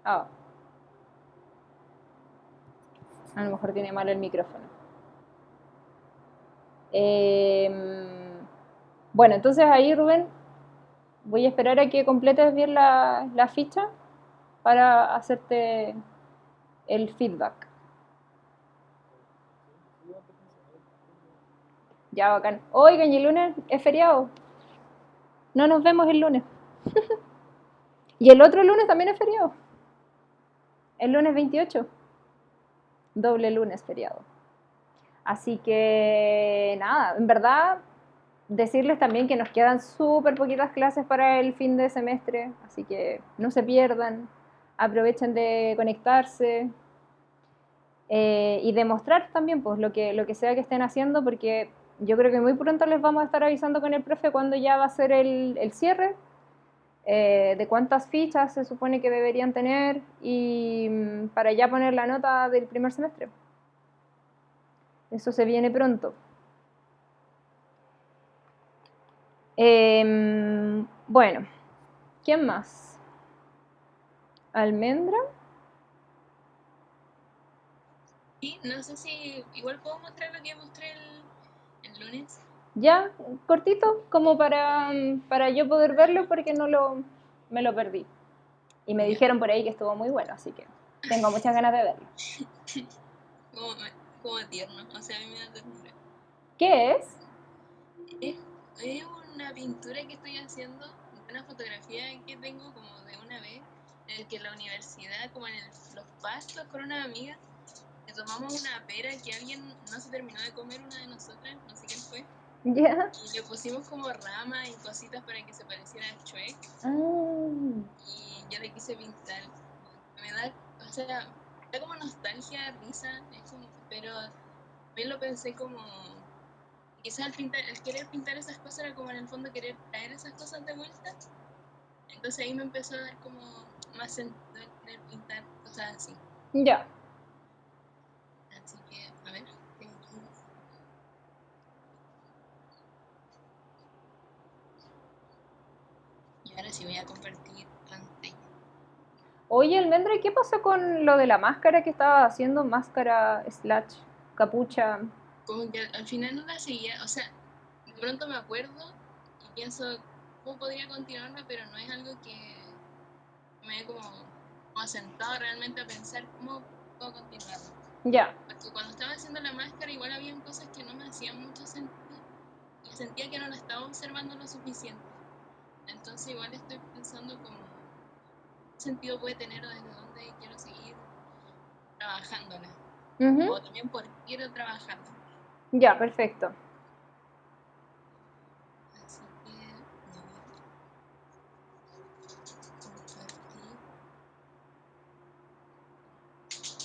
Ah, a lo mejor tiene mal el micrófono. Bueno, entonces ahí Rubén, voy a esperar a que completes bien la ficha para hacerte el feedback. Sí, antes funcionó. Ya, bacán. Oigan, y el lunes es feriado. No nos vemos el lunes. Y el otro lunes también es feriado. El lunes 28. Doble lunes feriado. Así que nada, en verdad decirles también que nos quedan súper poquitas clases para el fin de semestre, así que no se pierdan, aprovechen de conectarse y demostrar también pues lo que sea que estén haciendo, porque yo creo que muy pronto les vamos a estar avisando con el profe cuando ya va a ser el cierre, de cuántas fichas se supone que deberían tener y para ya poner la nota del primer semestre. Eso se viene pronto. Bueno, ¿quién más? ¿Almendra? Y no sé si igual puedo mostrar lo que mostré en el lunes. Ya, cortito, como para yo poder verlo porque me lo perdí. Y me Ya. dijeron por ahí que estuvo muy bueno, así que tengo muchas ganas de verlo. Como tierno, o sea, a mí me da ternura. ¿Qué es? Es una pintura que estoy haciendo, una fotografía que tengo como de una vez, en el que en la universidad, como en los pastos con una amiga, le tomamos una pera que alguien no se terminó de comer, una de nosotras, no sé quién fue, Ya. y le pusimos como ramas y cositas para que se pareciera a Shrek, Ah, y yo le quise pintar. Me da, o sea, me da como nostalgia, risa, es como, pero también lo pensé como, quizás el querer pintar esas cosas era como en el fondo querer traer esas cosas de vuelta. Entonces ahí me empezó a dar como más sentido el querer pintar cosas así. ya. Así que, a ver, tengo aquí. Y ahora sí voy a compartir pantalla. Oye, Almendra, ¿y qué pasó con lo de la máscara que estaba haciendo? Máscara, slash, capucha. Como que al final no la seguía, o sea, de pronto me acuerdo y pienso cómo podría continuarla, pero no es algo que me he como sentado realmente a pensar cómo puedo continuarla. Ya. Porque cuando estaba haciendo la máscara igual habían cosas que no me hacían mucho sentido y sentía que no la estaba observando lo suficiente. Entonces igual estoy pensando como qué sentido puede tener o desde dónde quiero seguir trabajándola. Ujú. O también por qué quiero trabajarla. Ya, perfecto. Así que voy a compartir.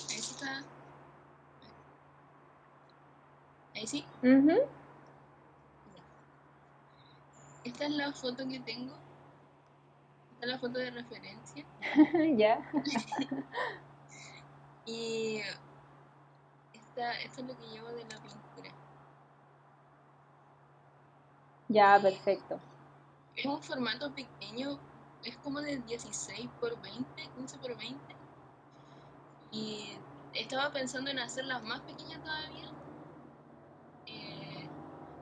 Ahí sí está. Ahí sí. Ujú. Ya. Esta es la foto que tengo. Esta es la foto de referencia. Ya. Y esto es lo que llevo de la pintura. Ya, Y perfecto. es un formato pequeño, es como de 16 por 20, 15 por 20. Y estaba pensando en hacerlas más pequeñas todavía,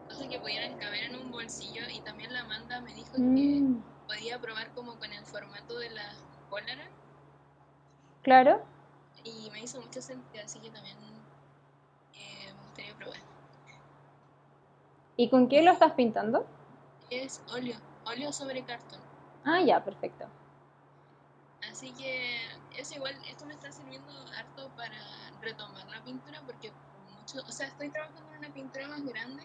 cosas que pudieran caber en un bolsillo. Y también la Amanda me dijo que Mm, podía probar como con el formato de las Polaroid. claro. Y me hizo mucho sentido, así que también me gustaría probar. ¿Y con qué lo estás pintando? Es óleo sobre cartón. Ah, ya, perfecto. Así que eso igual, esto me está sirviendo harto para retomar la pintura porque mucho, o sea, estoy trabajando en una pintura más grande,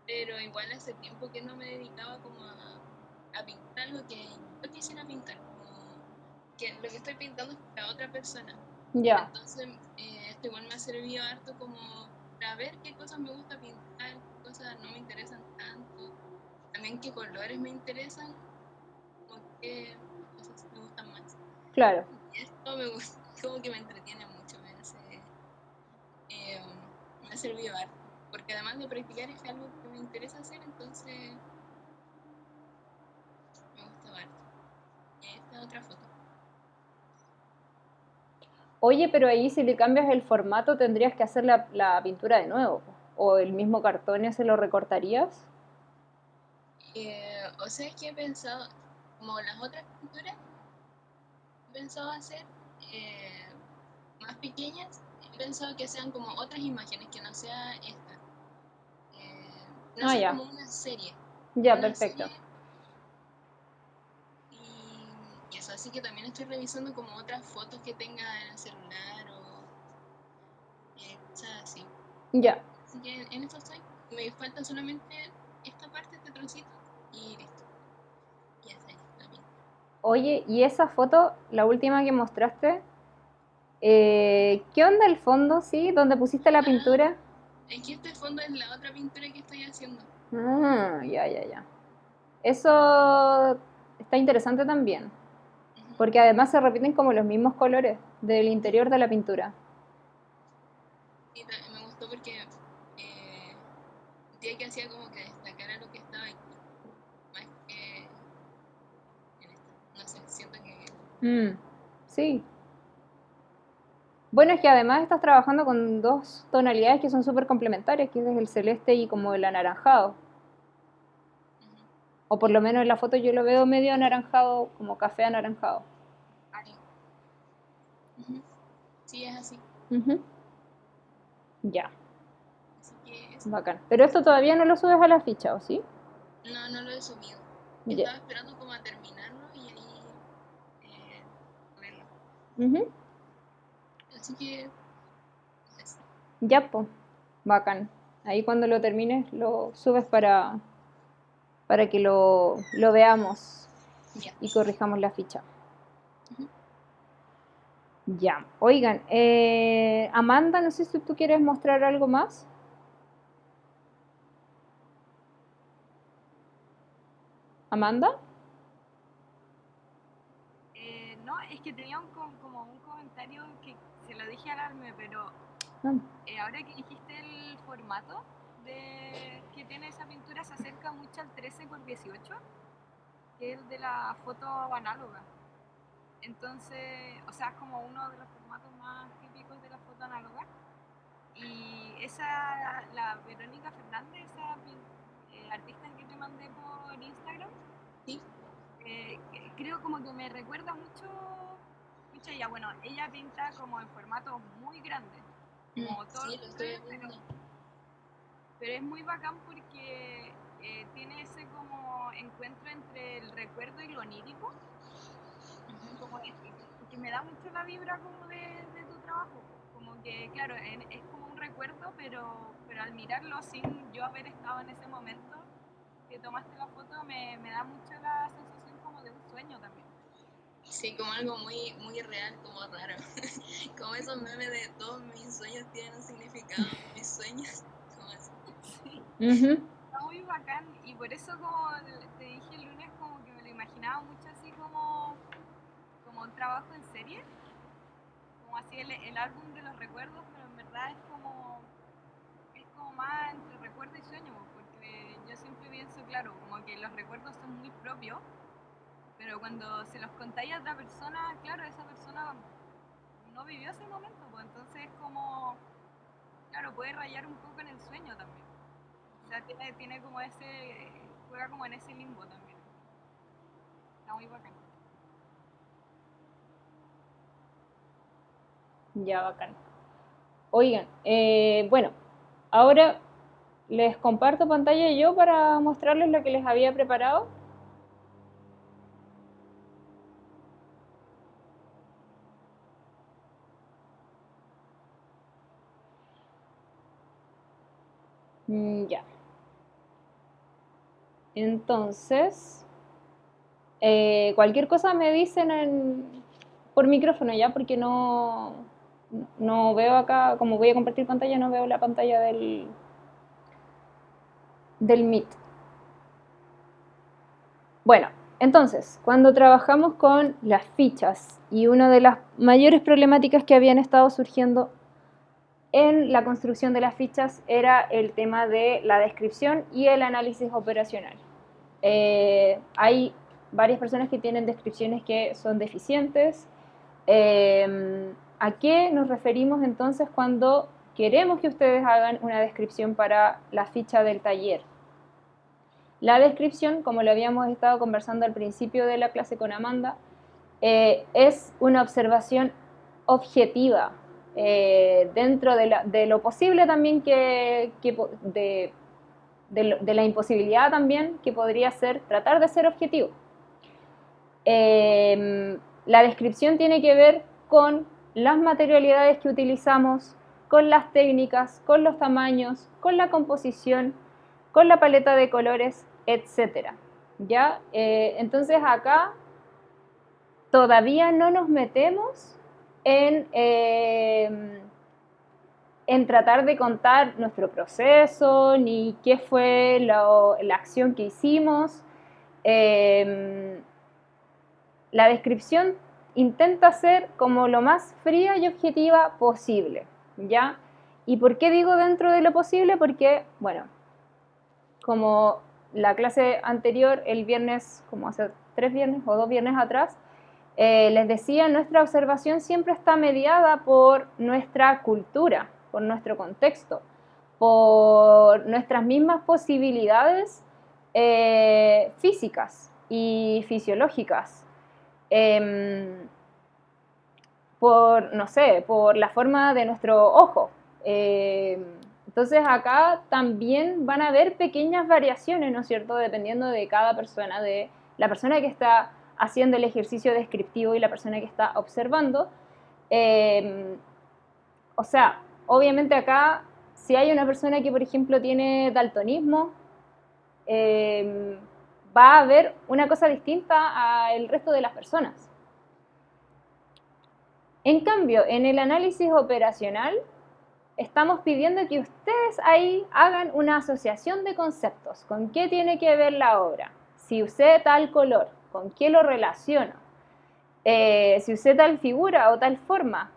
pero igual hace tiempo que no me dedicaba como a pintar algo que yo quisiera pintar, como que lo que estoy pintando es para otra persona. Ya, Entonces, esto igual me ha servido harto como para ver qué cosas me gusta pintar, qué cosas no me interesan tanto, también qué colores me interesan, como qué cosas me gustan más. claro. Y esto me gusta, como que me entretiene mucho, eh, me ha servido harto, porque además de practicar es algo que me interesa hacer, entonces me gusta harto. Y esta otra foto. Oye, pero ahí si le cambias el formato tendrías que hacer la pintura de nuevo, po. O el mismo cartón ese lo recortarías. O sea, es que he pensado, como las otras pinturas, he pensado hacer eh, más pequeñas, he pensado que sean como otras imágenes, que no sea esta. No Ah, sea ya. como Ya, una perfecto. serie y eso, así que también estoy revisando como otras fotos que tenga en el celular o cosas así. Ya. Así que en esto estoy. Me falta solamente esta parte, este trocito y listo. Ya está, la pinta. Oye, ¿y esa foto, la última que mostraste, qué onda el fondo, sí? ¿Dónde pusiste la Ah, pintura? es que este fondo es la otra pintura que estoy haciendo. Ah, ya, ya, ya. Eso está interesante también, Ujú. porque además se repiten como los mismos colores del interior de la pintura. Y me gustó porque sentía que hacía como que destacara lo que estaba aquí, más que en esta. No sé, siento que Mm, sí, Bueno, es que además estás trabajando con dos tonalidades que son súper complementarias, que es el celeste y como el anaranjado. Ujú. O por lo menos en la foto yo lo veo medio anaranjado, como café anaranjado. Sí. Ujú. Sí, es así. Ujú. Ya, Así que eso. bacán. Pero esto todavía no lo subes a la ficha, ¿o sí? No lo he subido. Ya. Estaba esperando como a terminarlo y ahí verlo. Ujú. Así que eso. Ya, pues, bacán. Ahí cuando lo termines lo subes para que lo veamos Ya. y corrijamos la ficha. Ujú. Ya, oigan, Amanda, no sé si tú quieres mostrar algo más. Amanda. No, es que tenía como un comentario que se lo dije al Alme, pero Ah, ahora que dijiste el formato que tiene esa pintura se acerca mucho al 13x18, que es el de la foto análoga. Entonces, o sea, es como uno de los formatos más típicos de la foto análoga. Y la Verónica Fernández, esa artista que te mandé por Instagram, Sí. creo como que me recuerda mucho ella. Bueno, ella pinta como en formato muy grande, como todo Sí, lo lo estoy contrario, viendo. pero es muy bacán porque tiene ese como encuentro entre el recuerdo y lo onírico, Ujú. como que me da mucho la vibra como de tu trabajo, como que claro, es como un recuerdo, pero al mirarlo sin yo haber estado en ese momento que tomaste la foto me da mucho la sensación como de un sueño también. Sí, como algo muy, muy real, como raro. Como esos memes de todos mis sueños tienen un significado, mis sueños, como así. Sí, ujú. está muy bacán y por eso como te dije el lunes como que me lo imaginaba mucho así como un trabajo en serie, como así el álbum de los recuerdos, pero en verdad es como más entre recuerdo y sueño, porque yo siempre pienso, claro, como que los recuerdos son muy propios, pero cuando se los contáis a otra persona, claro, esa persona no vivió ese momento, pues entonces es como, claro, puede rayar un poco en el sueño también. O sea, tiene como juega como en ese limbo también. Está muy bacán. Ya, bacán. Oigan, bueno, ahora les comparto pantalla yo para mostrarles lo que les había preparado. Ya. Entonces, cualquier cosa me dicen por micrófono ya, porque no veo acá, como voy a compartir pantalla, no veo la pantalla del Meet. Bueno, entonces, cuando trabajamos con las fichas y una de las mayores problemáticas que habían estado surgiendo en la construcción de las fichas era el tema de la descripción y el análisis operacional. Hay varias personas que tienen descripciones que son deficientes. ¿A qué nos referimos entonces cuando queremos que ustedes hagan una descripción para la ficha del taller? La descripción, como lo habíamos estado conversando al principio de la clase con Amanda, es una observación objetiva, dentro de lo posible también de la imposibilidad también que podría ser tratar de ser objetivo. La descripción tiene que ver con las materialidades que utilizamos, con las técnicas, con los tamaños, con la composición, con la paleta de colores, etc. ¿Ya? Entonces acá todavía no nos metemos en tratar de contar nuestro proceso, ni qué fue la acción que hicimos. La descripción intenta ser como lo más fría y objetiva posible, ¿ya? ¿Y por qué digo dentro de lo posible? Porque, bueno, como la clase anterior, el viernes, como hace 3 viernes o 2 viernes atrás, Les decía, nuestra observación siempre está mediada por nuestra cultura, por nuestro contexto, por nuestras mismas posibilidades físicas y fisiológicas, por, no sé, por la forma de nuestro ojo. Entonces acá también van a haber pequeñas variaciones, ¿no es cierto?, dependiendo de cada persona, de la persona que está haciendo el ejercicio descriptivo y la persona que está observando. O sea, obviamente acá, si hay una persona que, por ejemplo, tiene daltonismo, va a haber una cosa distinta al resto de las personas. En cambio, en el análisis operacional, estamos pidiendo que ustedes ahí hagan una asociación de conceptos. ¿Con qué tiene que ver la obra? Si usé tal color, ¿con qué lo relaciono? Si usé tal figura o tal forma,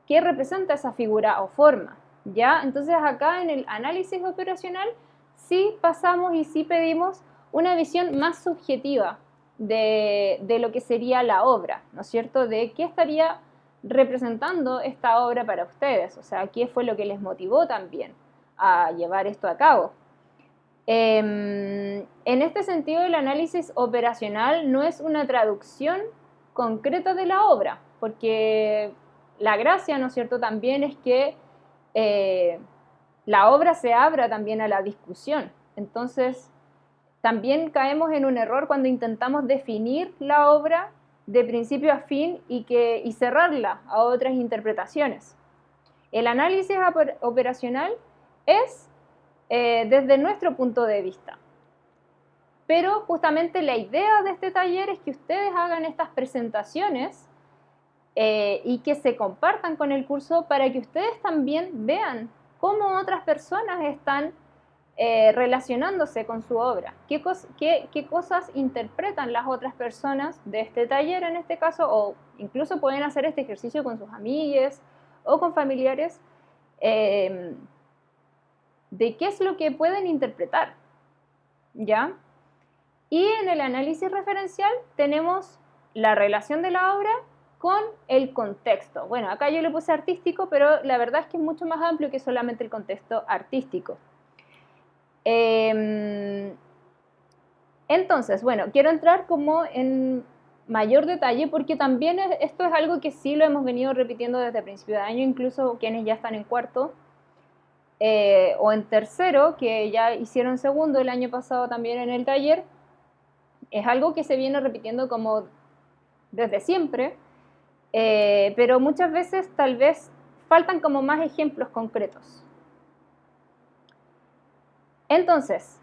¿qué representa esa figura o forma? ¿Ya? Entonces acá en el análisis operacional sí pasamos y sí pedimos una visión más subjetiva de lo que sería la obra, ¿no es cierto? De qué estaría representando esta obra para ustedes, o sea, qué fue lo que les motivó también a llevar esto a cabo. En este sentido, el análisis operacional no es una traducción concreta de la obra, porque la gracia, ¿no es cierto?, también es que la obra se abra también a la discusión. Entonces, también caemos en un error cuando intentamos definir la obra de principio a fin y cerrarla a otras interpretaciones. El análisis operacional es desde nuestro punto de vista. Pero justamente la idea de este taller es que ustedes hagan estas presentaciones y que se compartan con el curso para que ustedes también vean cómo otras personas están relacionándose con su obra, qué cosas interpretan las otras personas de este taller en este caso, o incluso pueden hacer este ejercicio con sus amigues o con familiares, de qué es lo que pueden interpretar, ¿ya? Y en el análisis referencial tenemos la relación de la obra con el contexto. Bueno, acá yo le puse artístico, pero la verdad es que es mucho más amplio que solamente el contexto artístico. Entonces, bueno, quiero entrar como en mayor detalle porque también esto es algo que sí lo hemos venido repitiendo desde el principio de año, incluso quienes ya están en cuarto o en tercero, que ya hicieron segundo el año pasado también en el taller, es algo que se viene repitiendo como desde siempre, pero muchas veces tal vez faltan como más ejemplos concretos. Entonces,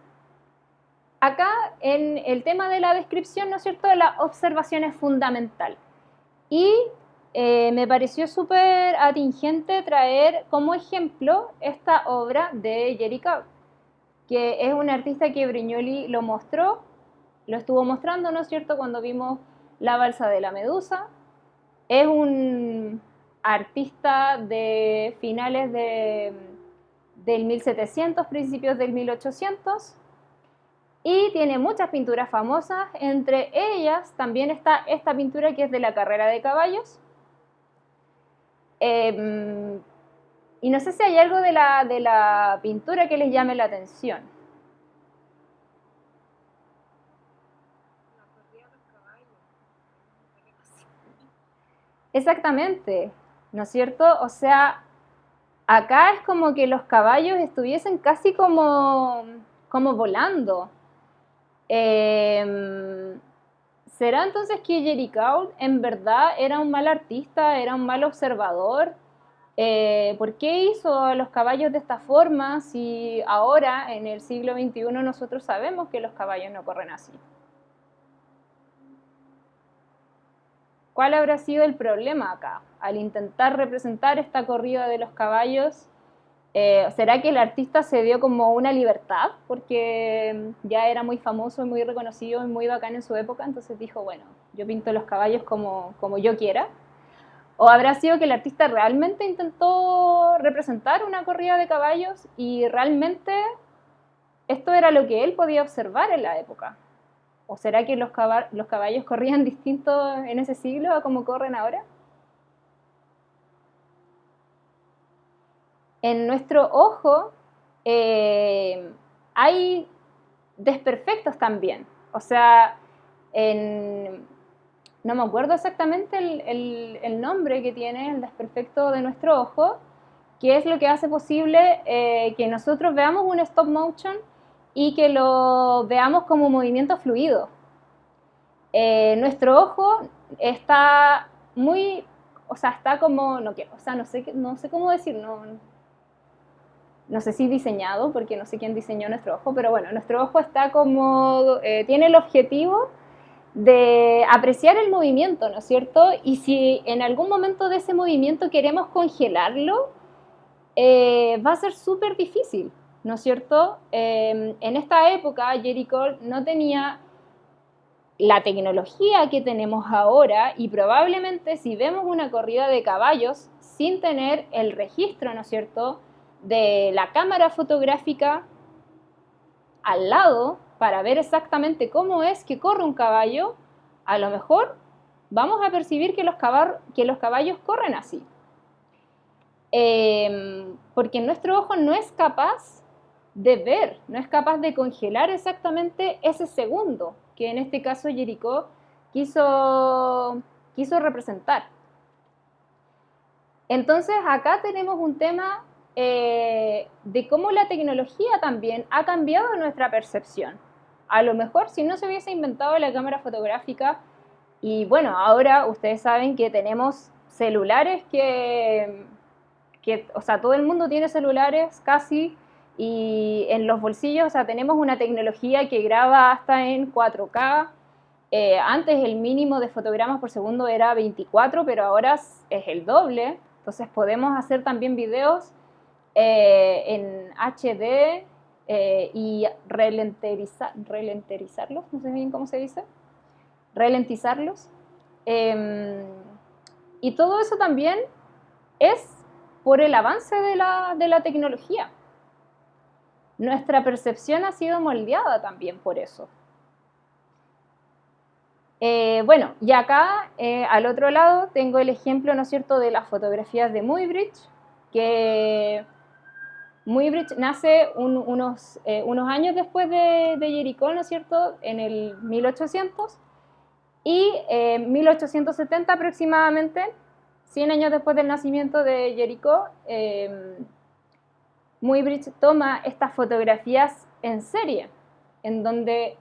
acá en el tema de la descripción, ¿no es cierto?, la observación es fundamental. Y me pareció súper atingente traer como ejemplo esta obra de Jerry Cow, que es un artista que Brignoli lo estuvo mostrando, ¿no es cierto?, cuando vimos La balsa de la medusa. Es un artista de finales del 1700, principios del 1800, y tiene muchas pinturas famosas. Entre ellas también está esta pintura que es de la carrera de caballos. Y no sé si hay algo de la pintura que les llame la atención. Exactamente, ¿no es cierto? O sea, acá es como que los caballos estuviesen casi como volando. ¿Será entonces que Jerry Cow en verdad era un mal artista, era un mal observador? ¿Por qué hizo a los caballos de esta forma si ahora, en el siglo XXI, nosotros sabemos que los caballos no corren así? ¿Cuál habrá sido el problema acá al intentar representar esta corrida de los caballos? ¿Será que el artista se dio como una libertad porque ya era muy famoso y muy reconocido y muy bacán en su época? Entonces dijo, bueno, yo pinto los caballos como yo quiera. ¿O habrá sido que el artista realmente intentó representar una corrida de caballos y realmente esto era lo que él podía observar en la época? ¿O será que los caballos corrían distinto en ese siglo a como corren ahora? En nuestro ojo hay desperfectos también. O sea, no me acuerdo exactamente el nombre que tiene el desperfecto de nuestro ojo, que es lo que hace posible que nosotros veamos un stop motion y que lo veamos como movimiento fluido. Nuestro ojo está muy, o sea, está como, no sé cómo decir, no sé si diseñado, porque no sé quién diseñó nuestro ojo, pero bueno, nuestro ojo está como, tiene el objetivo de apreciar el movimiento, ¿no es cierto? Y si en algún momento de ese movimiento queremos congelarlo, va a ser súper difícil, ¿no es cierto? En esta época, Jerry Cole no tenía la tecnología que tenemos ahora y probablemente si vemos una corrida de caballos sin tener el registro, ¿no es cierto?, de la cámara fotográfica al lado para ver exactamente cómo es que corre un caballo, a lo mejor vamos a percibir que los caballos corren así. Porque nuestro ojo no es capaz de ver, no es capaz de congelar exactamente ese segundo que en este caso Jericó quiso representar. Entonces acá tenemos un tema de cómo la tecnología también ha cambiado nuestra percepción. A lo mejor si no se hubiese inventado la cámara fotográfica, y bueno, ahora ustedes saben que tenemos celulares o sea, todo el mundo tiene celulares casi, y en los bolsillos, o sea, tenemos una tecnología que graba hasta en 4K. Antes el mínimo de fotogramas por segundo era 24, pero ahora es el doble. Entonces podemos hacer también videos en HD y ralentizarlos, no sé bien cómo se dice, ralentizarlos. Y todo eso también es por el avance de la tecnología. Nuestra percepción ha sido moldeada también por eso. Bueno, y acá al otro lado tengo el ejemplo, ¿no es cierto?, de las fotografías de Muybridge, que Muybridge nace unos años después de Jericó, ¿no es cierto?, en el 1800, y en 1870 aproximadamente, 100 años después del nacimiento de Jericó, Muybridge toma estas fotografías en serie, en donde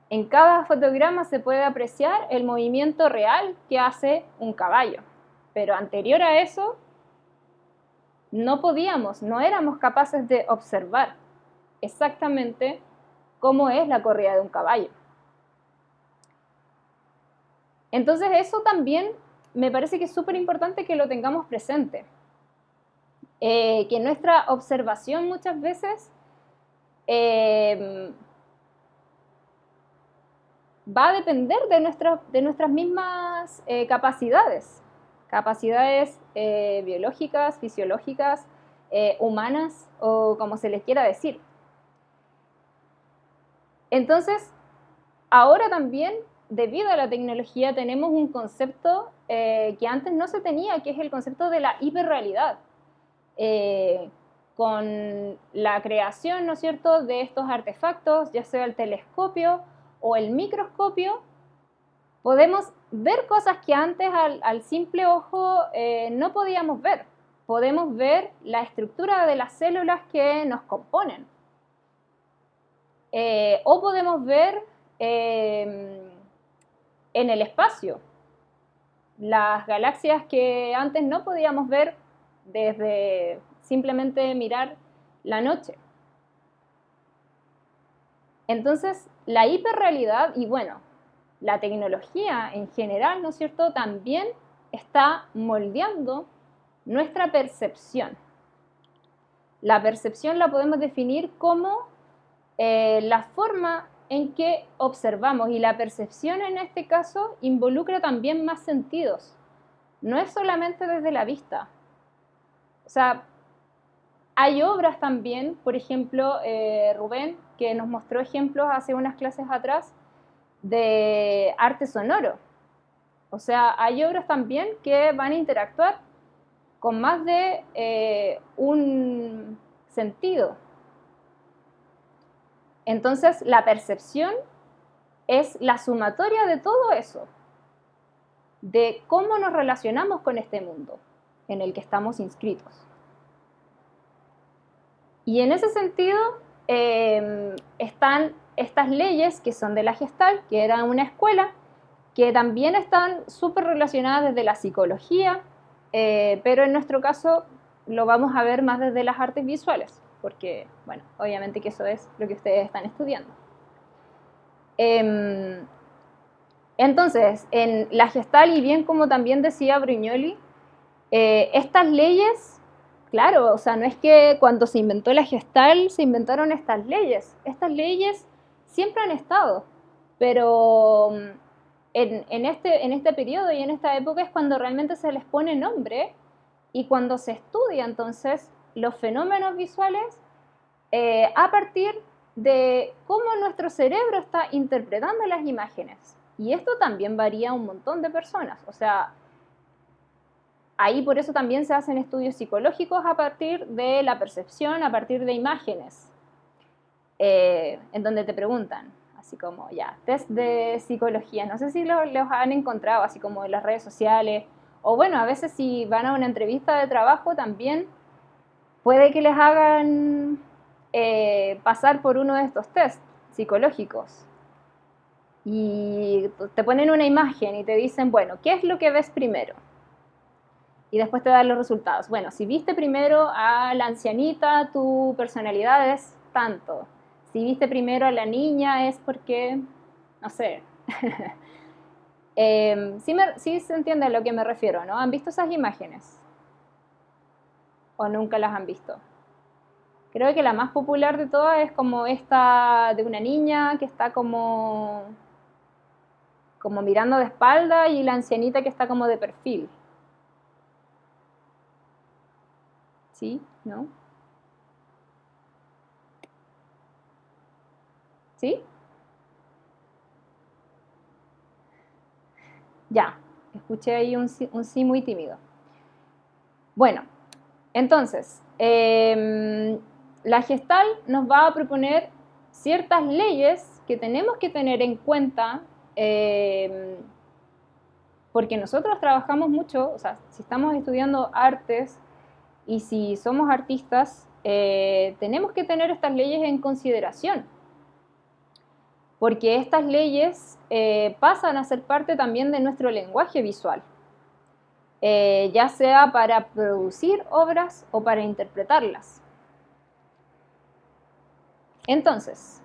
en cada fotograma se puede apreciar el movimiento real que hace un caballo. Pero anterior a eso, no éramos capaces de observar exactamente cómo es la corrida de un caballo. Entonces eso también me parece que es súper importante que lo tengamos presente. Que nuestra observación muchas veces va a depender de nuestras mismas capacidades biológicas, fisiológicas, humanas o como se les quiera decir. Entonces, ahora también, debido a la tecnología, tenemos un concepto que antes no se tenía, que es el concepto de la hiperrealidad. Con la creación, ¿no es cierto?, de estos artefactos, ya sea el telescopio o el microscopio, podemos ver cosas que antes al simple ojo no podíamos ver. Podemos ver la estructura de las células que nos componen. O podemos ver en el espacio las galaxias que antes no podíamos ver desde simplemente mirar la noche. Entonces, la hiperrealidad y bueno, la tecnología en general, ¿no es cierto?, también está moldeando nuestra percepción. La percepción la podemos definir como la forma en que observamos, y la percepción en este caso involucra también más sentidos. No es solamente desde la vista. O sea, hay obras también, por ejemplo, Rubén, que nos mostró ejemplos hace unas clases atrás, de arte sonoro. O sea, hay obras también que van a interactuar con más de un sentido. Entonces, la percepción es la sumatoria de todo eso, de cómo nos relacionamos con este mundo en el que estamos inscritos. Y en ese sentido están estas leyes que son de la Gestalt, que era una escuela, que también están súper relacionadas desde la psicología, pero en nuestro caso lo vamos a ver más desde las artes visuales, porque, bueno, obviamente que eso es lo que ustedes están estudiando. Entonces, en la Gestalt, y bien como también decía Brignoli, estas leyes, claro, o sea, no es que cuando se inventó la Gestalt se inventaron estas leyes siempre han estado, pero en este periodo y en esta época es cuando realmente se les pone nombre y cuando se estudia entonces los fenómenos visuales a partir de cómo nuestro cerebro está interpretando las imágenes. Y esto también varía a un montón de personas, o sea, ahí por eso también se hacen estudios psicológicos a partir de la percepción, a partir de imágenes, en donde te preguntan, así como ya, test de psicología, no sé si los han encontrado, así como en las redes sociales, o bueno, a veces si van a una entrevista de trabajo también puede que les hagan pasar por uno de estos tests psicológicos. Y te ponen una imagen y te dicen, bueno, ¿qué es lo que ves primero? Y después te dan los resultados. Bueno, si viste primero a la ancianita, tu personalidad es tanto. Si viste primero a la niña es porque, no sé. Sí se entiende a lo que me refiero, ¿no? ¿Han visto esas imágenes? ¿O nunca las han visto? Creo que la más popular de todas es como esta de una niña que está como mirando de espalda y la ancianita que está como de perfil. ¿Sí? ¿No? ¿Sí? Ya, escuché ahí un sí muy tímido. Bueno, entonces, la Gestalt nos va a proponer ciertas leyes que tenemos que tener en cuenta porque nosotros trabajamos mucho, o sea, si estamos estudiando artes y si somos artistas, tenemos que tener estas leyes en consideración, porque estas leyes pasan a ser parte también de nuestro lenguaje visual, ya sea para producir obras o para interpretarlas. Entonces,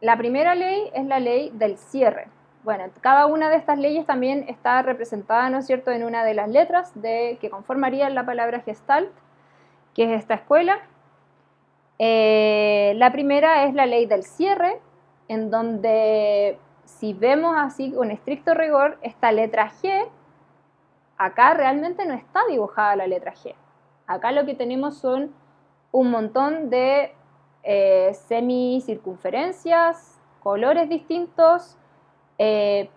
la primera ley es la ley del cierre. Bueno, cada una de estas leyes también está representada, ¿no es cierto?, en una de las letras que conformarían la palabra Gestalt, que es esta escuela. La primera es la ley del cierre, en donde si vemos así con estricto rigor, esta letra G, acá realmente no está dibujada la letra G. Acá lo que tenemos son un montón de semicircunferencias, colores distintos, y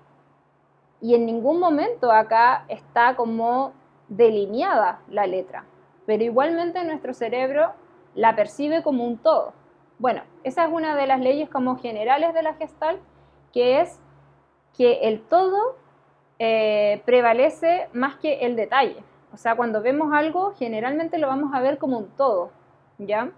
en ningún momento acá está como delineada la letra, pero igualmente nuestro cerebro la percibe como un todo. Bueno, esa es una de las leyes como generales de la Gestalt, que es que el todo prevalece más que el detalle. O sea, cuando vemos algo, generalmente lo vamos a ver como un todo, ¿ya?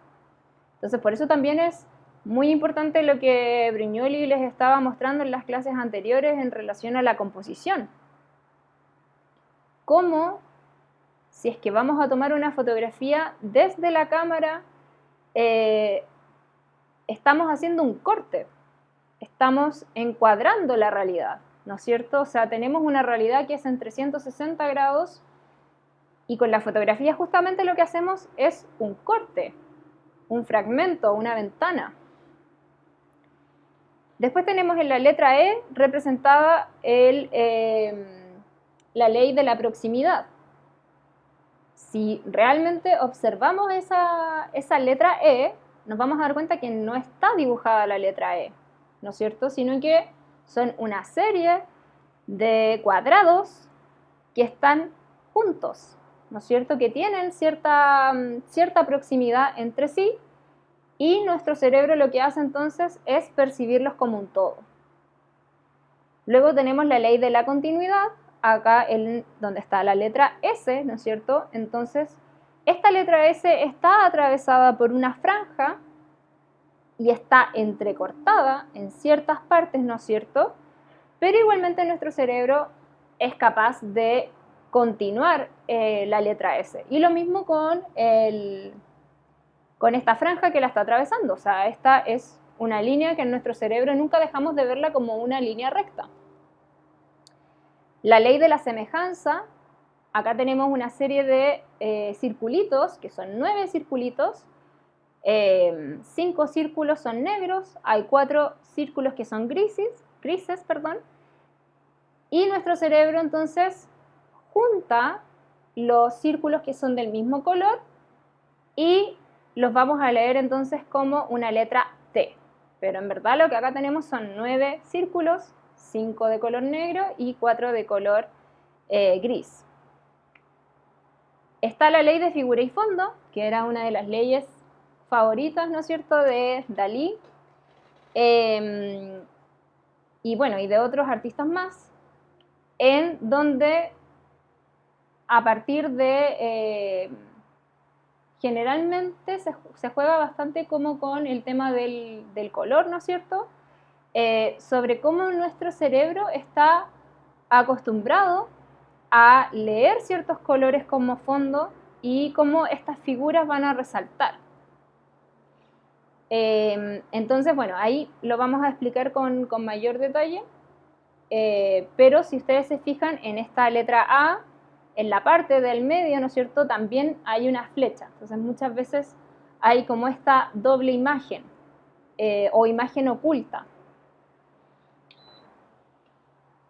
Entonces, por eso también es muy importante lo que Brignoli les estaba mostrando en las clases anteriores en relación a la composición. Cómo, si es que vamos a tomar una fotografía desde la cámara, estamos haciendo un corte, estamos encuadrando la realidad, ¿no es cierto? O sea, tenemos una realidad que es en 360 grados y con la fotografía justamente lo que hacemos es un corte, un fragmento, una ventana. Después tenemos en la letra E representada la ley de la proximidad. Si realmente observamos esa letra E, nos vamos a dar cuenta que no está dibujada la letra E, ¿no es cierto? Sino que Son una serie de cuadrados que están juntos, ¿no es cierto? Que tienen cierta proximidad entre sí, y nuestro cerebro lo que hace entonces es percibirlos como un todo. Luego tenemos la ley de la continuidad, acá donde está la letra S, ¿no es cierto? Entonces, esta letra S está atravesada por una franja y está entrecortada en ciertas partes, ¿no es cierto? Pero igualmente nuestro cerebro es capaz de continuar la letra S. Y lo mismo con esta franja que la está atravesando. O sea, esta es una línea que en nuestro cerebro nunca dejamos de verla como una línea recta. La ley de la semejanza, acá tenemos una serie de circulitos, que son 9 circulitos. 5 círculos son negros, hay 4 círculos que son grises, y nuestro cerebro entonces junta los círculos que son del mismo color y los vamos a leer entonces como una letra T. Pero en verdad lo que acá tenemos son 9 círculos, 5 de color negro y 4 de color gris. Está la ley de figura y fondo, que era una de las leyes favoritas, ¿no es cierto?, de Dalí, y bueno, y de otros artistas más, en donde a partir de, generalmente se juega bastante como con el tema del color, ¿no es cierto?, sobre cómo nuestro cerebro está acostumbrado a leer ciertos colores como fondo y cómo estas figuras van a resaltar. Entonces, bueno, ahí lo vamos a explicar con mayor detalle, pero si ustedes se fijan en esta letra A, en la parte del medio, ¿no es cierto?, también hay una flecha. Entonces, muchas veces hay como esta doble imagen o imagen oculta.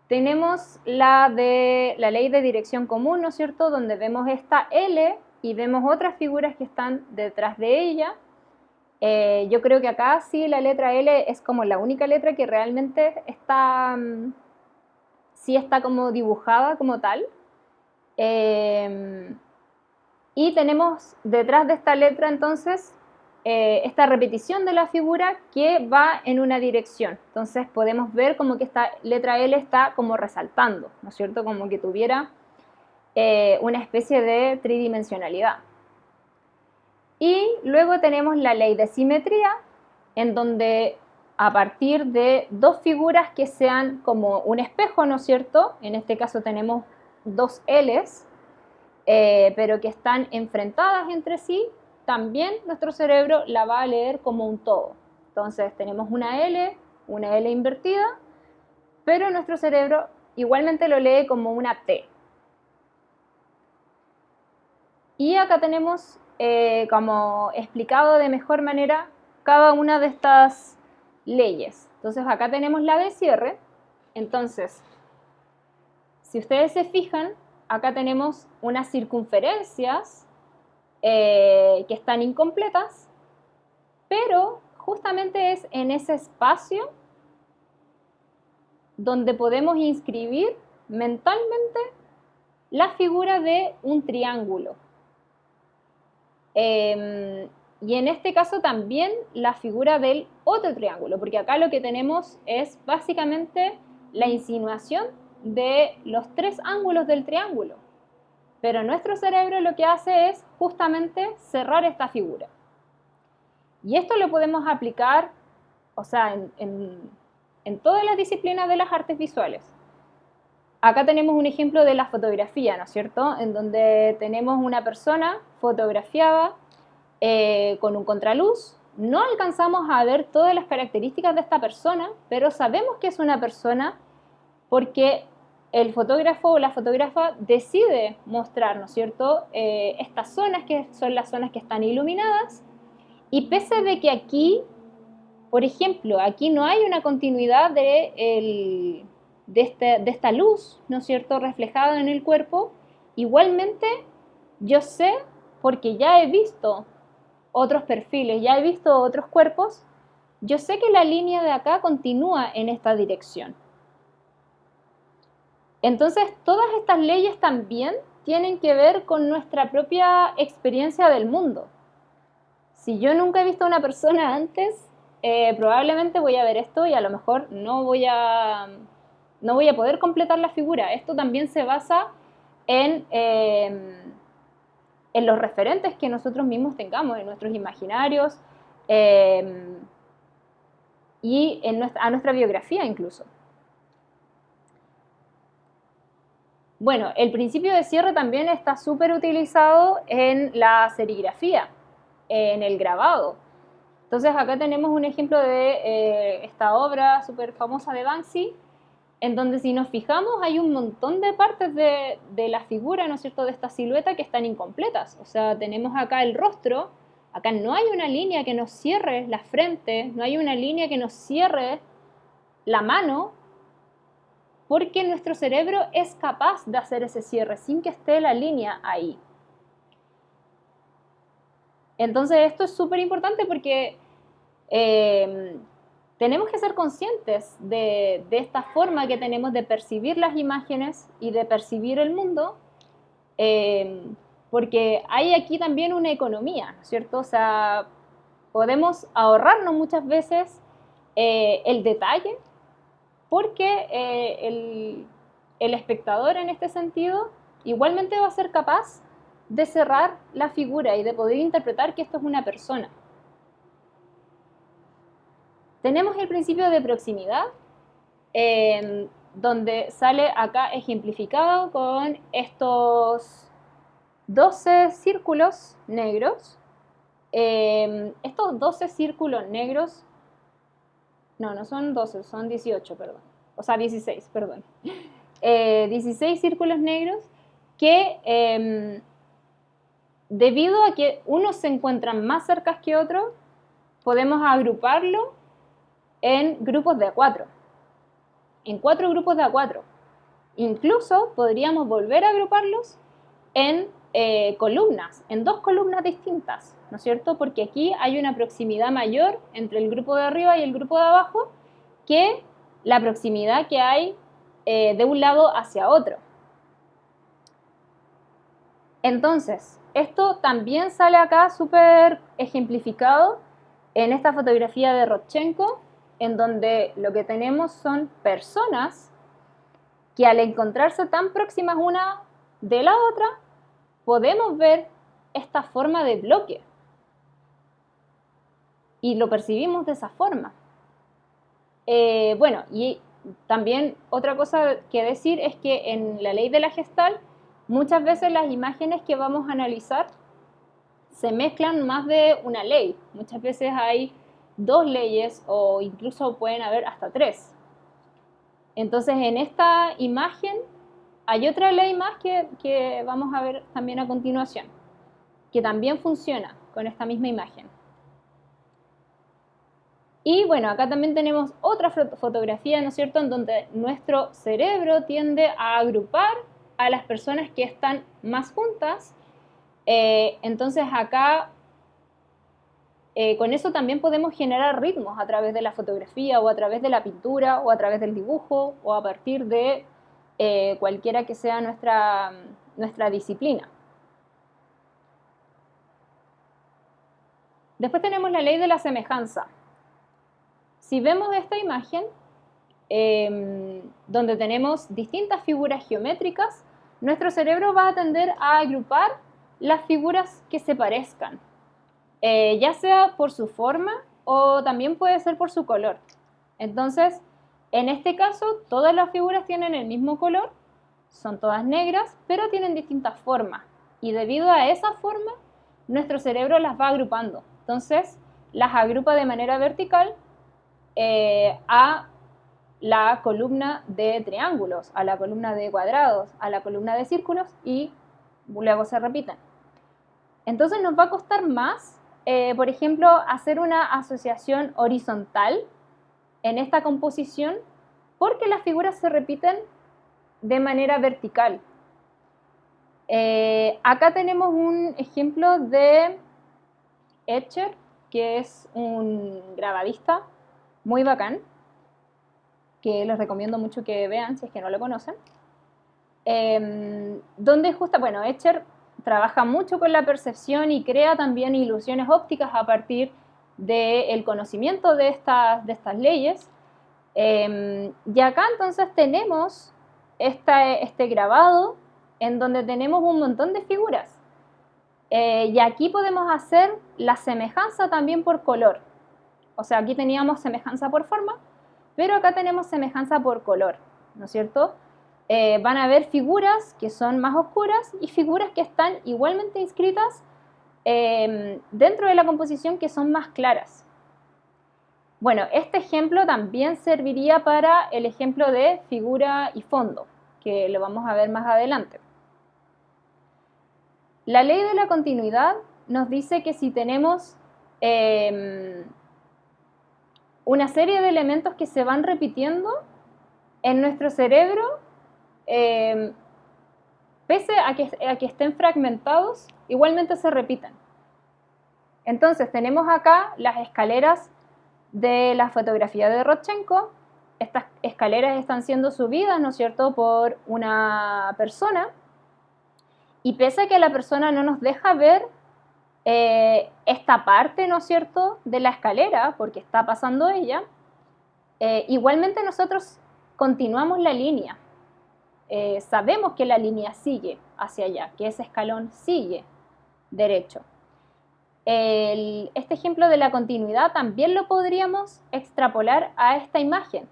Tenemos la ley de dirección común, ¿no es cierto?, donde vemos esta L y vemos otras figuras que están detrás de ella. Yo creo que acá sí la letra L es como la única letra que realmente está, sí está como dibujada como tal. Y tenemos detrás de esta letra entonces esta repetición de la figura que va en una dirección. Entonces podemos ver como que esta letra L está como resaltando, ¿no es cierto? Como que tuviera una especie de tridimensionalidad. Y luego tenemos la ley de simetría, en donde a partir de dos figuras que sean como un espejo, ¿no es cierto? En este caso tenemos dos L's, pero que están enfrentadas entre sí, también nuestro cerebro la va a leer como un todo. Entonces tenemos una L invertida, pero nuestro cerebro igualmente lo lee como una T. Y acá tenemos como explicado de mejor manera cada una de estas leyes. Entonces acá tenemos la de cierre. Entonces, si ustedes se fijan, acá tenemos unas circunferencias que están incompletas, pero justamente es en ese espacio donde podemos inscribir mentalmente la figura de un triángulo. Y en este caso también la figura del otro triángulo, porque acá lo que tenemos es básicamente la insinuación de los tres ángulos del triángulo. Pero nuestro cerebro lo que hace es justamente cerrar esta figura. Y esto lo podemos aplicar, o sea, en todas las disciplinas de las artes visuales. Acá tenemos un ejemplo de la fotografía, ¿no es cierto?, en donde tenemos una persona fotografiada con un contraluz. No alcanzamos a ver todas las características de esta persona, pero sabemos que es una persona porque el fotógrafo o la fotógrafa decide mostrar, ¿no es cierto?, estas zonas que son las zonas que están iluminadas, y pese de que aquí, por ejemplo, aquí no hay una continuidad de esta luz, ¿no es cierto?, reflejada en el cuerpo, igualmente yo sé, porque ya he visto otros perfiles, ya he visto otros cuerpos, yo sé que la línea de acá continúa en esta dirección. Entonces, todas estas leyes también tienen que ver con nuestra propia experiencia del mundo. Si yo nunca he visto a una persona antes, probablemente voy a ver esto y a lo mejor no voy a poder completar la figura. Esto también se basa en los referentes que nosotros mismos tengamos, en nuestros imaginarios y a nuestra biografía incluso. Bueno, el principio de cierre también está súper utilizado en la serigrafía, en el grabado. Entonces acá tenemos un ejemplo de esta obra súper famosa de Banksy, en donde si nos fijamos hay un montón de partes de la figura, ¿no es cierto?, de esta silueta que están incompletas. O sea, tenemos acá el rostro, acá no hay una línea que nos cierre la frente, no hay una línea que nos cierre la mano, porque nuestro cerebro es capaz de hacer ese cierre sin que esté la línea ahí. Entonces esto es súper importante porque tenemos que ser conscientes de esta forma que tenemos de percibir las imágenes y de percibir el mundo, porque hay aquí también una economía, ¿no es cierto? O sea, podemos ahorrarnos muchas veces el detalle, porque el espectador en este sentido igualmente va a ser capaz de cerrar la figura y de poder interpretar que esto es una persona. Tenemos el principio de proximidad, donde sale acá ejemplificado con estos 12 círculos negros. Estos 12 círculos negros, no son 12, son 18, perdón. O sea, 16, perdón. 16 círculos negros que, debido a que unos se encuentran más cerca que otros, podemos agruparlo en grupos de A4, en 4 grupos de A4. Incluso podríamos volver a agruparlos en columnas, en 2 columnas distintas, ¿no es cierto? Porque aquí hay una proximidad mayor entre el grupo de arriba y el grupo de abajo que la proximidad que hay de un lado hacia otro. Entonces, esto también sale acá súper ejemplificado en esta fotografía de Rodchenko, en donde lo que tenemos son personas que al encontrarse tan próximas una de la otra, podemos ver esta forma de bloque y lo percibimos de esa forma. Bueno, y también otra cosa que decir es que en la ley de la Gestalt muchas veces las imágenes que vamos a analizar se mezclan más de una ley. Muchas veces hay 2 leyes o incluso pueden haber hasta 3. Entonces en esta imagen hay otra ley más que vamos a ver también a continuación, que también funciona con esta misma imagen. Y bueno, acá también tenemos otra fotografía, ¿no es cierto?, en donde nuestro cerebro tiende a agrupar a las personas que están más juntas. Entonces acá, con eso también podemos generar ritmos a través de la fotografía o a través de la pintura o a través del dibujo o a partir de cualquiera que sea nuestra disciplina. Después tenemos la ley de la semejanza. Si vemos esta imagen, donde tenemos distintas figuras geométricas, nuestro cerebro va a tender a agrupar las figuras que se parezcan, ya sea por su forma o también puede ser por su color. Entonces, en este caso, todas las figuras tienen el mismo color, son todas negras, pero tienen distintas formas. Y debido a esa forma, nuestro cerebro las va agrupando. Entonces, las agrupa de manera vertical a la columna de triángulos, a la columna de cuadrados, a la columna de círculos y luego se repiten. Entonces nos va a costar más, por ejemplo, hacer una asociación horizontal en esta composición porque las figuras se repiten de manera vertical. Acá tenemos un ejemplo de Escher, que es un grabadista muy bacán, que les recomiendo mucho que vean si es que no lo conocen. donde bueno, Escher trabaja mucho con la percepción y crea también ilusiones ópticas a partir del conocimiento de estas leyes. Y acá entonces tenemos este grabado en donde tenemos un montón de figuras. Y aquí podemos hacer la semejanza también por color. O sea, aquí teníamos semejanza por forma, pero acá tenemos semejanza por color, ¿no es cierto? Van a haber figuras que son más oscuras y figuras que están igualmente inscritas dentro de la composición que son más claras. Bueno, este ejemplo también serviría para el ejemplo de figura y fondo, que lo vamos a ver más adelante. La ley de la continuidad nos dice que si tenemos una serie de elementos que se van repitiendo en nuestro cerebro, pese a que estén fragmentados, igualmente se repiten. Entonces tenemos acá las escaleras de la fotografía de Rodchenko. Estas escaleras están siendo subidas, ¿no es cierto?, por una persona, y pese a que la persona no nos deja ver esta parte, ¿no es cierto?, de la escalera, porque está pasando ella, igualmente nosotros continuamos la línea. Sabemos que la línea sigue hacia allá, que ese escalón sigue derecho. Este ejemplo de la continuidad también lo podríamos extrapolar a esta imagen.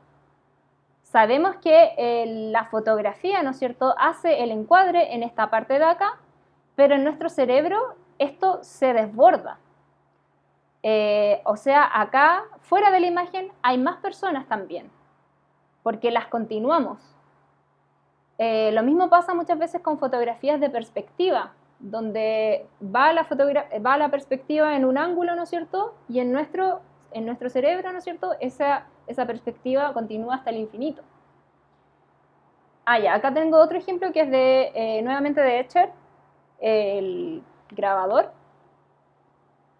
Sabemos que la fotografía, ¿no es cierto?, hace el encuadre en esta parte de acá, pero en nuestro cerebro esto se desborda. O sea, acá, fuera de la imagen, hay más personas también, porque las continuamos. Lo mismo pasa muchas veces con fotografías de perspectiva, donde va la perspectiva en un ángulo, ¿no es cierto?, y en nuestro cerebro, ¿no es cierto?, esa perspectiva continúa hasta el infinito. Ya, acá tengo otro ejemplo que es nuevamente de Escher, el grabador.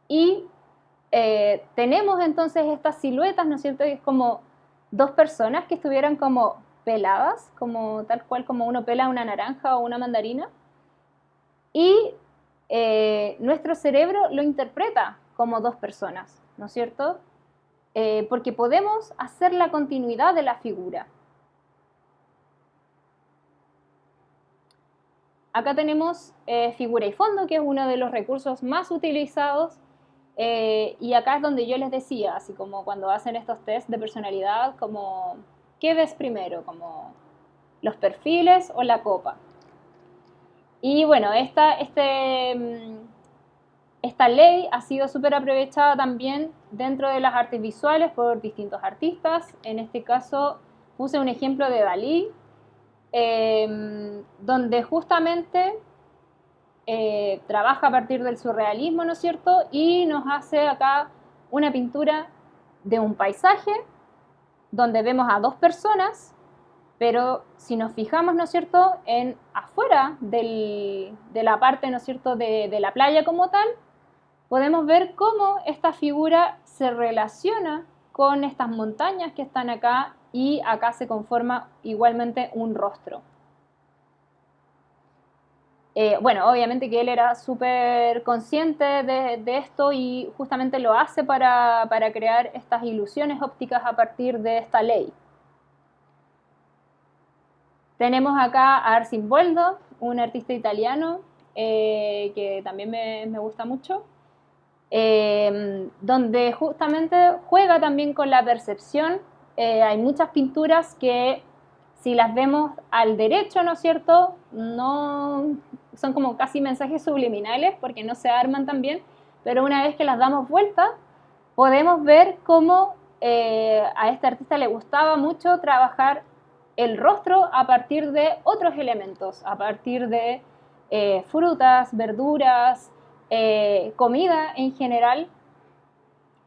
Y tenemos entonces estas siluetas, ¿no es cierto?, que es como dos personas que estuvieran como peladas, como tal cual como uno pela una naranja o una mandarina. Y nuestro cerebro lo interpreta como dos personas, ¿no es cierto? Porque podemos hacer la continuidad de la figura. Acá tenemos figura y fondo, que es uno de los recursos más utilizados, y acá es donde yo les decía, así como cuando hacen estos test de personalidad, como ¿qué ves primero? Como los perfiles o la copa. Y bueno, esta ley ha sido súper aprovechada también dentro de las artes visuales por distintos artistas. En este caso puse un ejemplo de Dalí, donde justamente trabaja a partir del surrealismo, ¿no es cierto? Y nos hace acá una pintura de un paisaje donde vemos a dos personas, pero si nos fijamos, ¿no es cierto?, en afuera de la parte, ¿no es cierto?, de la playa como tal, podemos ver cómo esta figura se relaciona con estas montañas que están acá, y acá se conforma igualmente un rostro. Bueno, obviamente que él era súper consciente de esto y justamente lo hace para crear estas ilusiones ópticas a partir de esta ley. Tenemos acá a Arcimboldo, un artista italiano que también me gusta mucho, donde justamente juega también con la percepción. Hay muchas pinturas que, si las vemos al derecho, ¿no es cierto?, no son como casi mensajes subliminales porque no se arman tan bien, pero una vez que las damos vuelta, podemos ver cómo a este artista le gustaba mucho trabajar el rostro a partir de otros elementos, a partir de frutas, verduras, comida en general.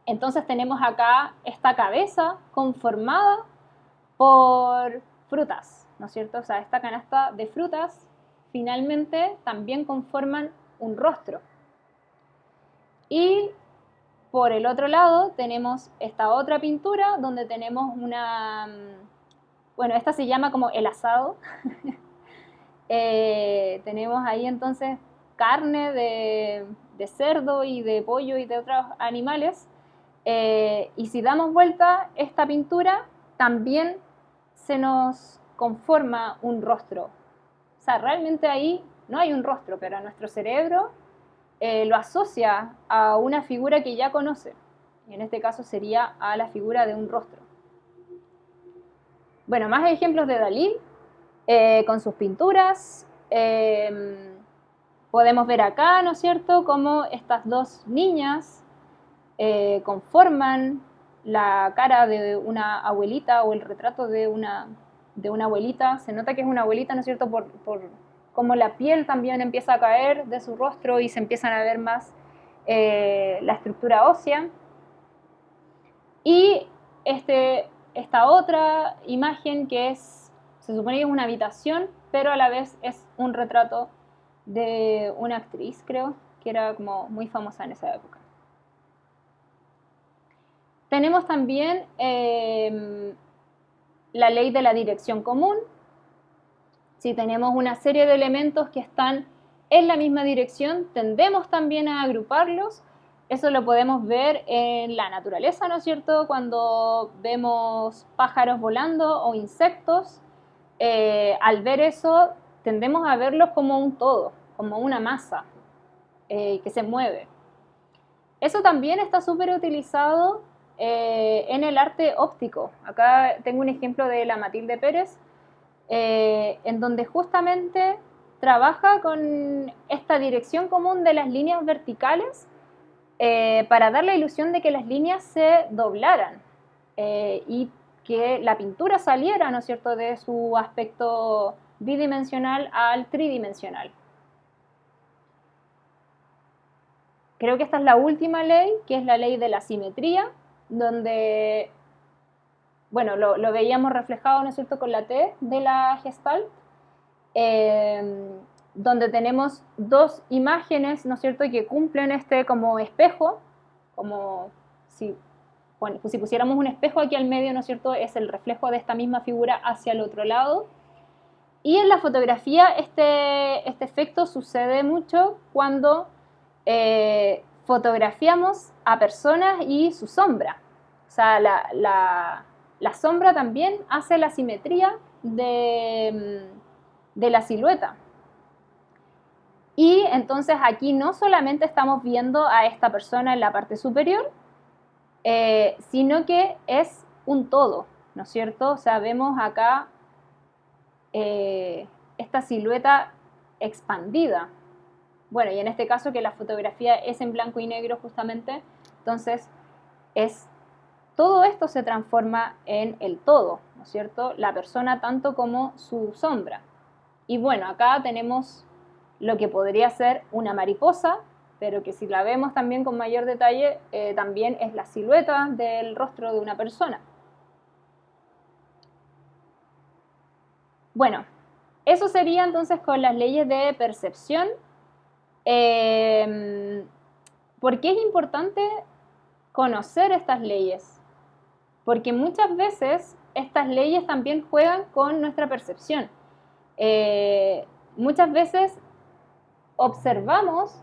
Entonces tenemos acá esta cabeza conformada por frutas, ¿no es cierto? O sea, esta canasta de frutas finalmente también conforman un rostro. Y por el otro lado tenemos esta otra pintura donde tenemos una, bueno, esta se llama como el asado, Tenemos ahí entonces carne de cerdo y de pollo y de otros animales. Y si damos vuelta esta pintura, también se nos conforma un rostro. O sea, realmente ahí no hay un rostro, pero nuestro cerebro lo asocia a una figura que ya conoce. Y en este caso sería a la figura de un rostro. Bueno, más ejemplos de Dalí con sus pinturas. Podemos ver acá, ¿no es cierto?, cómo estas dos niñas conforman la cara de una abuelita o el retrato de una abuelita. Se nota que es una abuelita, ¿no es cierto?, por cómo la piel también empieza a caer de su rostro y se empiezan a ver más la estructura ósea. Y esta otra imagen que se supone que es una habitación, pero a la vez es un retrato de una actriz, creo, que era como muy famosa en esa época. Tenemos también la ley de la dirección común. Si tenemos una serie de elementos que están en la misma dirección, tendemos también a agruparlos. Eso lo podemos ver en la naturaleza, ¿no es cierto? Cuando vemos pájaros volando o insectos, al ver eso, tendemos a verlos como un todo, como una masa que se mueve. Eso también está súper utilizado en el arte óptico. Acá tengo un ejemplo de la Matilde Pérez, en donde justamente trabaja con esta dirección común de las líneas verticales para dar la ilusión de que las líneas se doblaran y que la pintura saliera, ¿no es cierto?, de su aspecto bidimensional al tridimensional. Creo que esta es la última ley, que es la ley de la simetría, donde, bueno, lo veíamos reflejado, ¿no es cierto?, con la T de la Gestalt, donde tenemos dos imágenes, ¿no es cierto?, que cumplen como espejo, como si pusiéramos un espejo aquí al medio, ¿no es cierto?, es el reflejo de esta misma figura hacia el otro lado. Y en la fotografía este efecto sucede mucho cuando fotografiamos a personas y su sombra. O sea, la sombra también hace la simetría de la silueta. Y entonces aquí no solamente estamos viendo a esta persona en la parte superior, sino que es un todo, ¿no es cierto? O sea, vemos acá esta silueta expandida. Bueno, y en este caso que la fotografía es en blanco y negro justamente, entonces todo esto se transforma en el todo, ¿no es cierto? La persona tanto como su sombra. Y bueno, acá tenemos lo que podría ser una mariposa, pero que si la vemos también con mayor detalle, también es la silueta del rostro de una persona. Bueno, eso sería entonces con las leyes de percepción. ¿Por qué es importante conocer estas leyes? Porque muchas veces estas leyes también juegan con nuestra percepción. Muchas veces observamos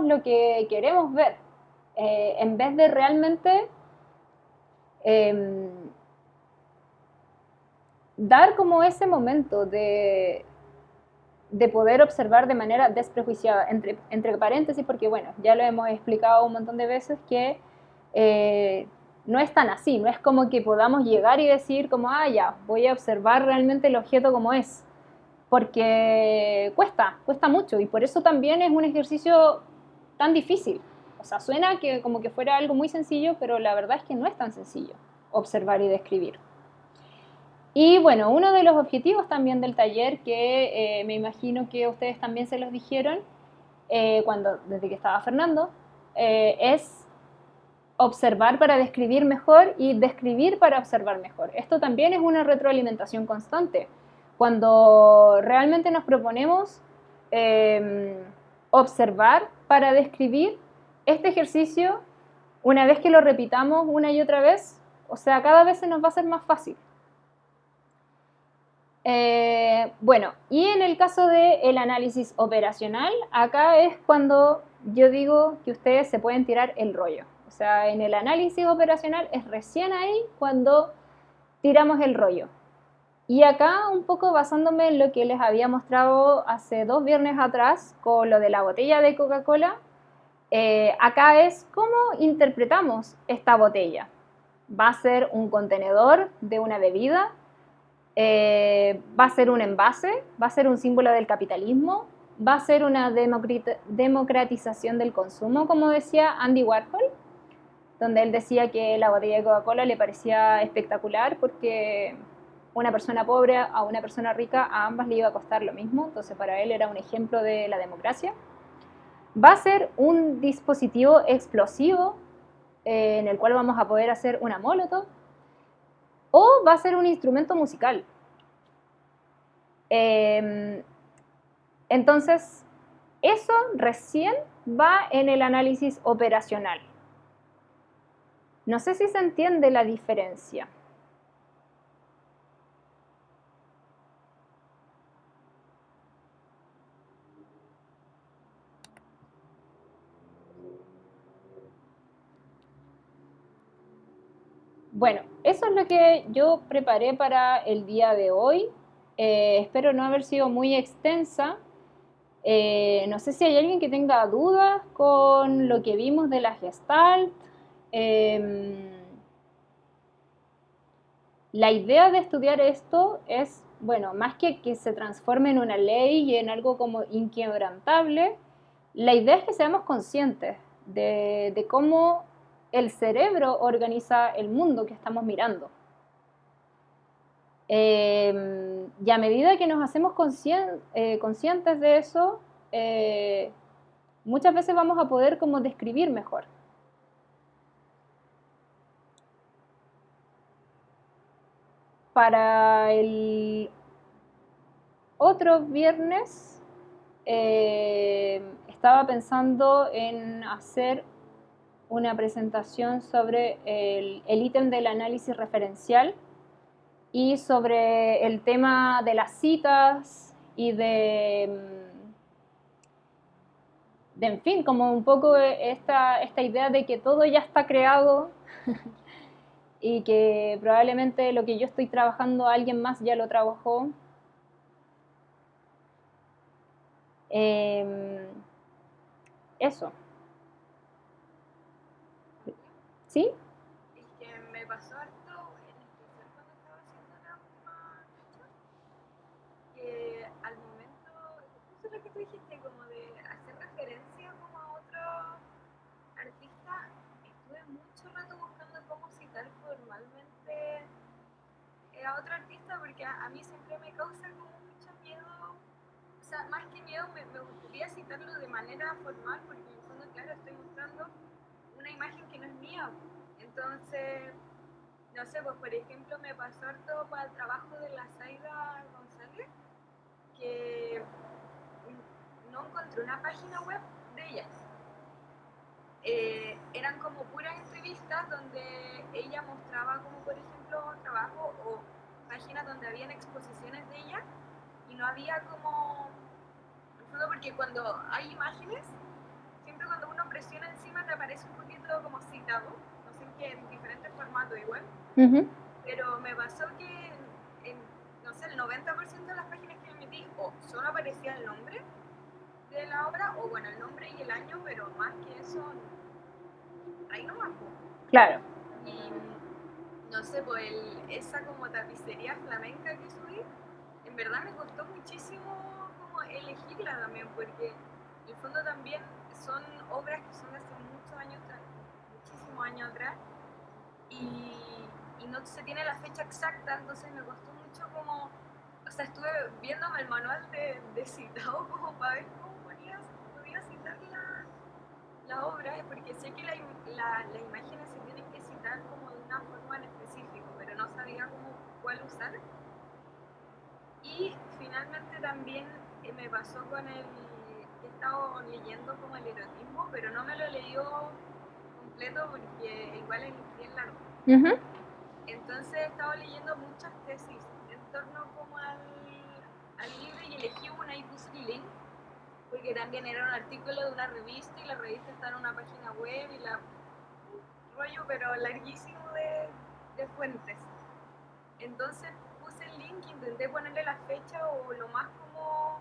lo que queremos ver, en vez de realmente dar como ese momento de poder observar de manera desprejuiciada, entre paréntesis, porque bueno, ya lo hemos explicado un montón de veces que no es tan así, no es como que podamos llegar y decir como, ya, voy a observar realmente el objeto como es, porque cuesta mucho y por eso también es un ejercicio tan difícil. O sea, suena que como que fuera algo muy sencillo, pero la verdad es que no es tan sencillo observar y describir. Y bueno, uno de los objetivos también del taller, que me imagino que ustedes también se los dijeron desde que estaba Fernando, es observar para describir mejor y describir para observar mejor. Esto también es una retroalimentación constante. Cuando realmente nos proponemos observar para describir, este ejercicio, una vez que lo repitamos una y otra vez, o sea, cada vez se nos va a hacer más fácil. Bueno, y en el caso del análisis operacional, acá es cuando yo digo que ustedes se pueden tirar el rollo. O sea, en el análisis operacional es recién ahí cuando tiramos el rollo. Y acá un poco basándome en lo que les había mostrado hace 2 viernes atrás con lo de la botella de Coca-Cola, acá es cómo interpretamos esta botella. ¿Va a ser un contenedor de una bebida? ¿Va a ser un envase? ¿Va a ser un símbolo del capitalismo? ¿Va a ser una democratización del consumo, como decía Andy Warhol? Donde él decía que la botella de Coca-Cola le parecía espectacular porque una persona pobre a una persona rica, a ambas le iba a costar lo mismo, entonces para él era un ejemplo de la democracia. Va a ser un dispositivo explosivo en el cual vamos a poder hacer una molotov, o va a ser un instrumento musical. Entonces, eso recién va en el análisis operacional. No sé si se entiende la diferencia. Bueno, eso es lo que yo preparé para el día de hoy. Espero no haber sido muy extensa. No sé si hay alguien que tenga dudas con lo que vimos de la Gestalt. La idea de estudiar esto es, bueno, más que se transforme en una ley y en algo como inquebrantable, la idea es que seamos conscientes de cómo el cerebro organiza el mundo que estamos mirando. Y a medida que nos hacemos conscientes de eso, muchas veces vamos a poder como describir mejor. Para el otro viernes estaba pensando en hacer una presentación sobre el ítem del análisis referencial y sobre el tema de las citas y en fin, como un poco esta idea de que todo ya está creado y que probablemente lo que yo estoy trabajando alguien más ya lo trabajó. Eso. ¿Sí? Es que me pasó harto, en especial cuando estaba haciendo la última fecha, que al momento, justo lo que tú dijiste, como de hacer referencia como a otro artista, estuve mucho rato buscando cómo citar formalmente a otro artista, porque a mí siempre me causa como mucho miedo, o sea, más que miedo me gustaría citarlo de manera formal, porque en el fondo, claro, estoy mostrando una imagen que no es mía. Entonces, no sé, pues por ejemplo me pasó harto para el trabajo de la Zaida González, que no encontré una página web de ella. Eran como puras entrevistas donde ella mostraba como por ejemplo trabajo o páginas donde habían exposiciones de ella y no había como, porque cuando hay imágenes, siempre cuando uno presiona encima te aparece un poquito como citado, no sé qué, en diferentes formatos igual, pero me pasó que no sé, el 90% de las páginas que me metí o solo aparecía el nombre de la obra, o bueno, el nombre y el año, pero más que eso, ahí no más. Claro. Y no sé, pues esa como tapicería flamenca que subí, en verdad me costó muchísimo como elegirla también, porque en el fondo también son obras que son de hace muchos años atrás, muchísimos años atrás, y no se tiene la fecha exacta, entonces me costó mucho como, o sea, estuve viéndome el manual de citado como para ver cómo podía citar la obra, porque sé que las imágenes se tienen que citar como de una forma en específico, pero no sabía cómo cuál usar. Y finalmente también me pasó con el que he estado leyendo como el erotismo, pero no me lo he leído completo porque igual es bien largo. Entonces he estado leyendo muchas tesis en torno como al porque también era un artículo de una revista y la revista está en una página web y la rollo, pero larguísimo de fuentes. Entonces puse el link, intenté ponerle la fecha o lo más como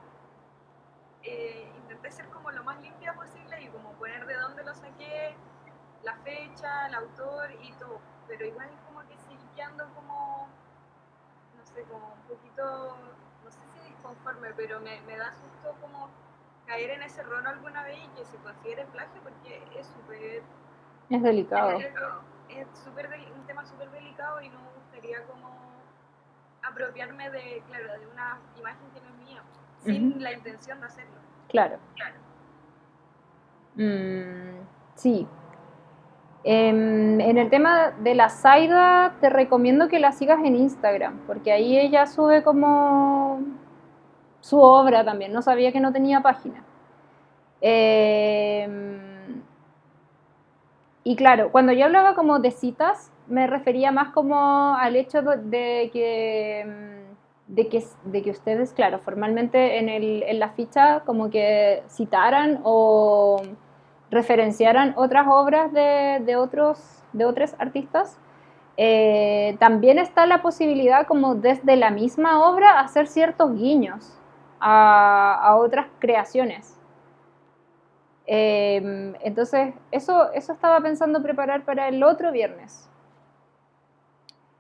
intenté ser como lo más limpia posible y como poner de dónde lo saqué, la fecha, el autor y todo, pero igual como que sigue quedando como, no sé, como un poquito, no sé si disconforme, pero me da susto como caer en ese error alguna vez y que se considere plagio porque es súper Es delicado. es un tema súper delicado y no me gustaría como apropiarme de, claro, de una imagen que no es mía, sin la intención de hacerlo. Claro. Sí. En el tema de la Zaida, te recomiendo que la sigas en Instagram, porque ahí ella sube como su obra también. No sabía que no tenía página. Y claro, cuando yo hablaba como de citas, me refería más como al hecho de que ustedes, claro, formalmente en la ficha como que citaran o referenciaran otras obras de otros artistas. También está la posibilidad como desde la misma obra hacer ciertos guiños a otras creaciones. Entonces, eso estaba pensando preparar para el otro viernes.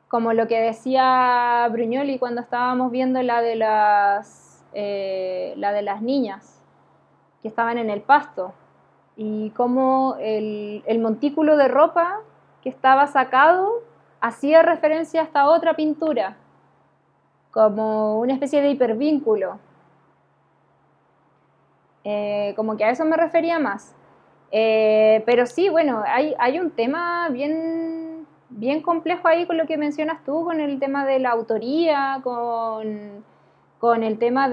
Como lo que decía Bruñoli cuando estábamos viendo la de las niñas que estaban en el pasto. Y cómo el montículo de ropa que estaba sacado hacía referencia a esta otra pintura, como una especie de hipervínculo. Como que a eso me refería más. Pero sí, bueno, hay un tema bien complejo ahí con lo que mencionas tú, con el tema de la autoría, con el tema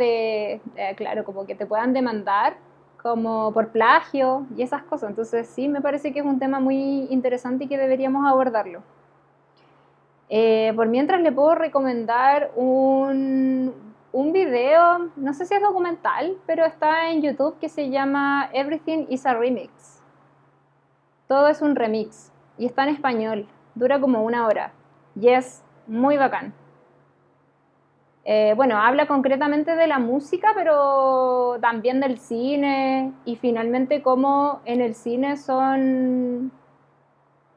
claro, como que te puedan demandar como por plagio y esas cosas. Entonces sí, me parece que es un tema muy interesante y que deberíamos abordarlo. Por mientras le puedo recomendar un video, no sé si es documental, pero está en YouTube que se llama Everything is a Remix. Todo es un remix y está en español, dura como 1 hora y es muy bacán. Bueno, habla concretamente de la música, pero también del cine y finalmente cómo en el cine son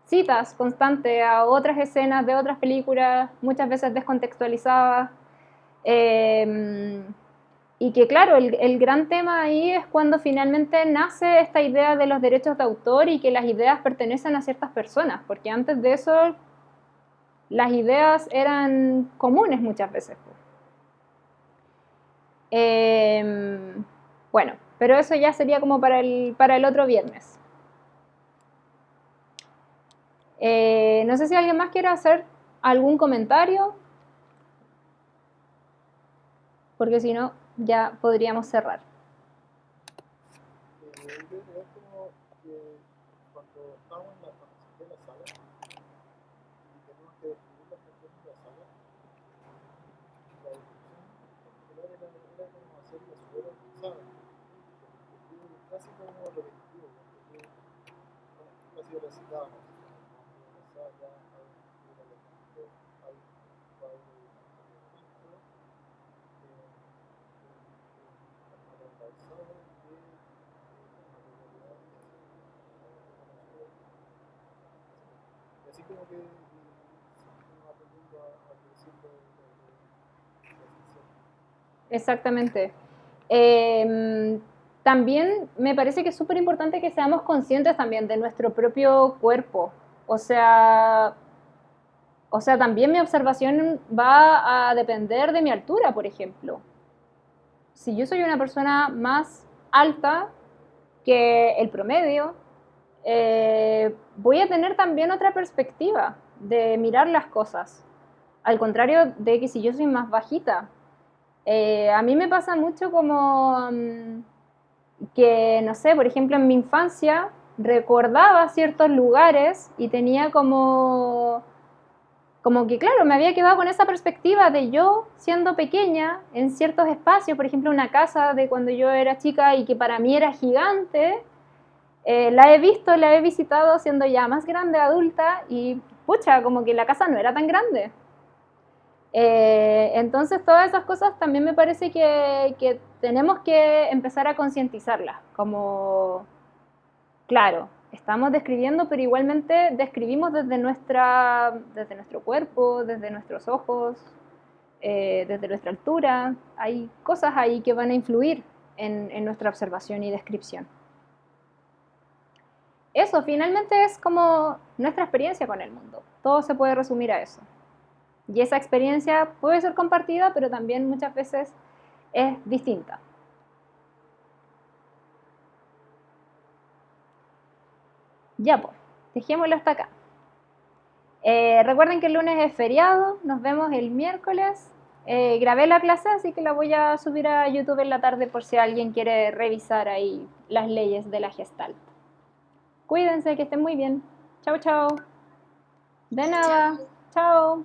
citas constantes a otras escenas de otras películas, muchas veces descontextualizadas. Y que claro, el gran tema ahí es cuando finalmente nace esta idea de los derechos de autor y que las ideas pertenecen a ciertas personas, porque antes de eso las ideas eran comunes muchas veces. Bueno, pero eso ya sería como para el otro viernes. No sé si alguien más quiere hacer algún comentario, porque si no, ya podríamos cerrar. Yo creo que es como que cuando estamos en la formación de la sala y tenemos que definir las cuestiones de la sala, la discusión particular era como hacerlo súper organizado, porque es casi como repetitivo, porque casi recitamos. La sala, hay un elemento, hay un cuadro de elemento, organizado de así como que seguimos aprendiendo a decirlo de esencial. Exactamente. También me parece que es súper importante que seamos conscientes también de nuestro propio cuerpo. O sea, también mi observación va a depender de mi altura, por ejemplo. Si yo soy una persona más alta que el promedio, voy a tener también otra perspectiva de mirar las cosas. Al contrario de que si yo soy más bajita. A mí me pasa mucho como que, no sé, por ejemplo, en mi infancia recordaba ciertos lugares y tenía como como que, claro, me había quedado con esa perspectiva de yo siendo pequeña en ciertos espacios, por ejemplo, una casa de cuando yo era chica y que para mí era gigante, la he visto, la he visitado siendo ya más grande, adulta, y pucha, como que la casa no era tan grande. Entonces todas esas cosas también me parece que tenemos que empezar a concientizarlas, como, claro, estamos describiendo, pero igualmente describimos desde nuestro cuerpo, desde nuestros ojos, desde nuestra altura. Hay cosas ahí que van a influir en nuestra observación y descripción. Eso finalmente es como nuestra experiencia con el mundo. Todo se puede resumir a eso. Y esa experiencia puede ser compartida, pero también muchas veces es distinta. Ya pues, dejémoslo hasta acá. Recuerden que el lunes es feriado, nos vemos el miércoles. Grabé la clase, así que la voy a subir a YouTube en la tarde por si alguien quiere revisar ahí las leyes de la Gestalt. Cuídense, que estén muy bien. Chao, chao. De nada. Chao.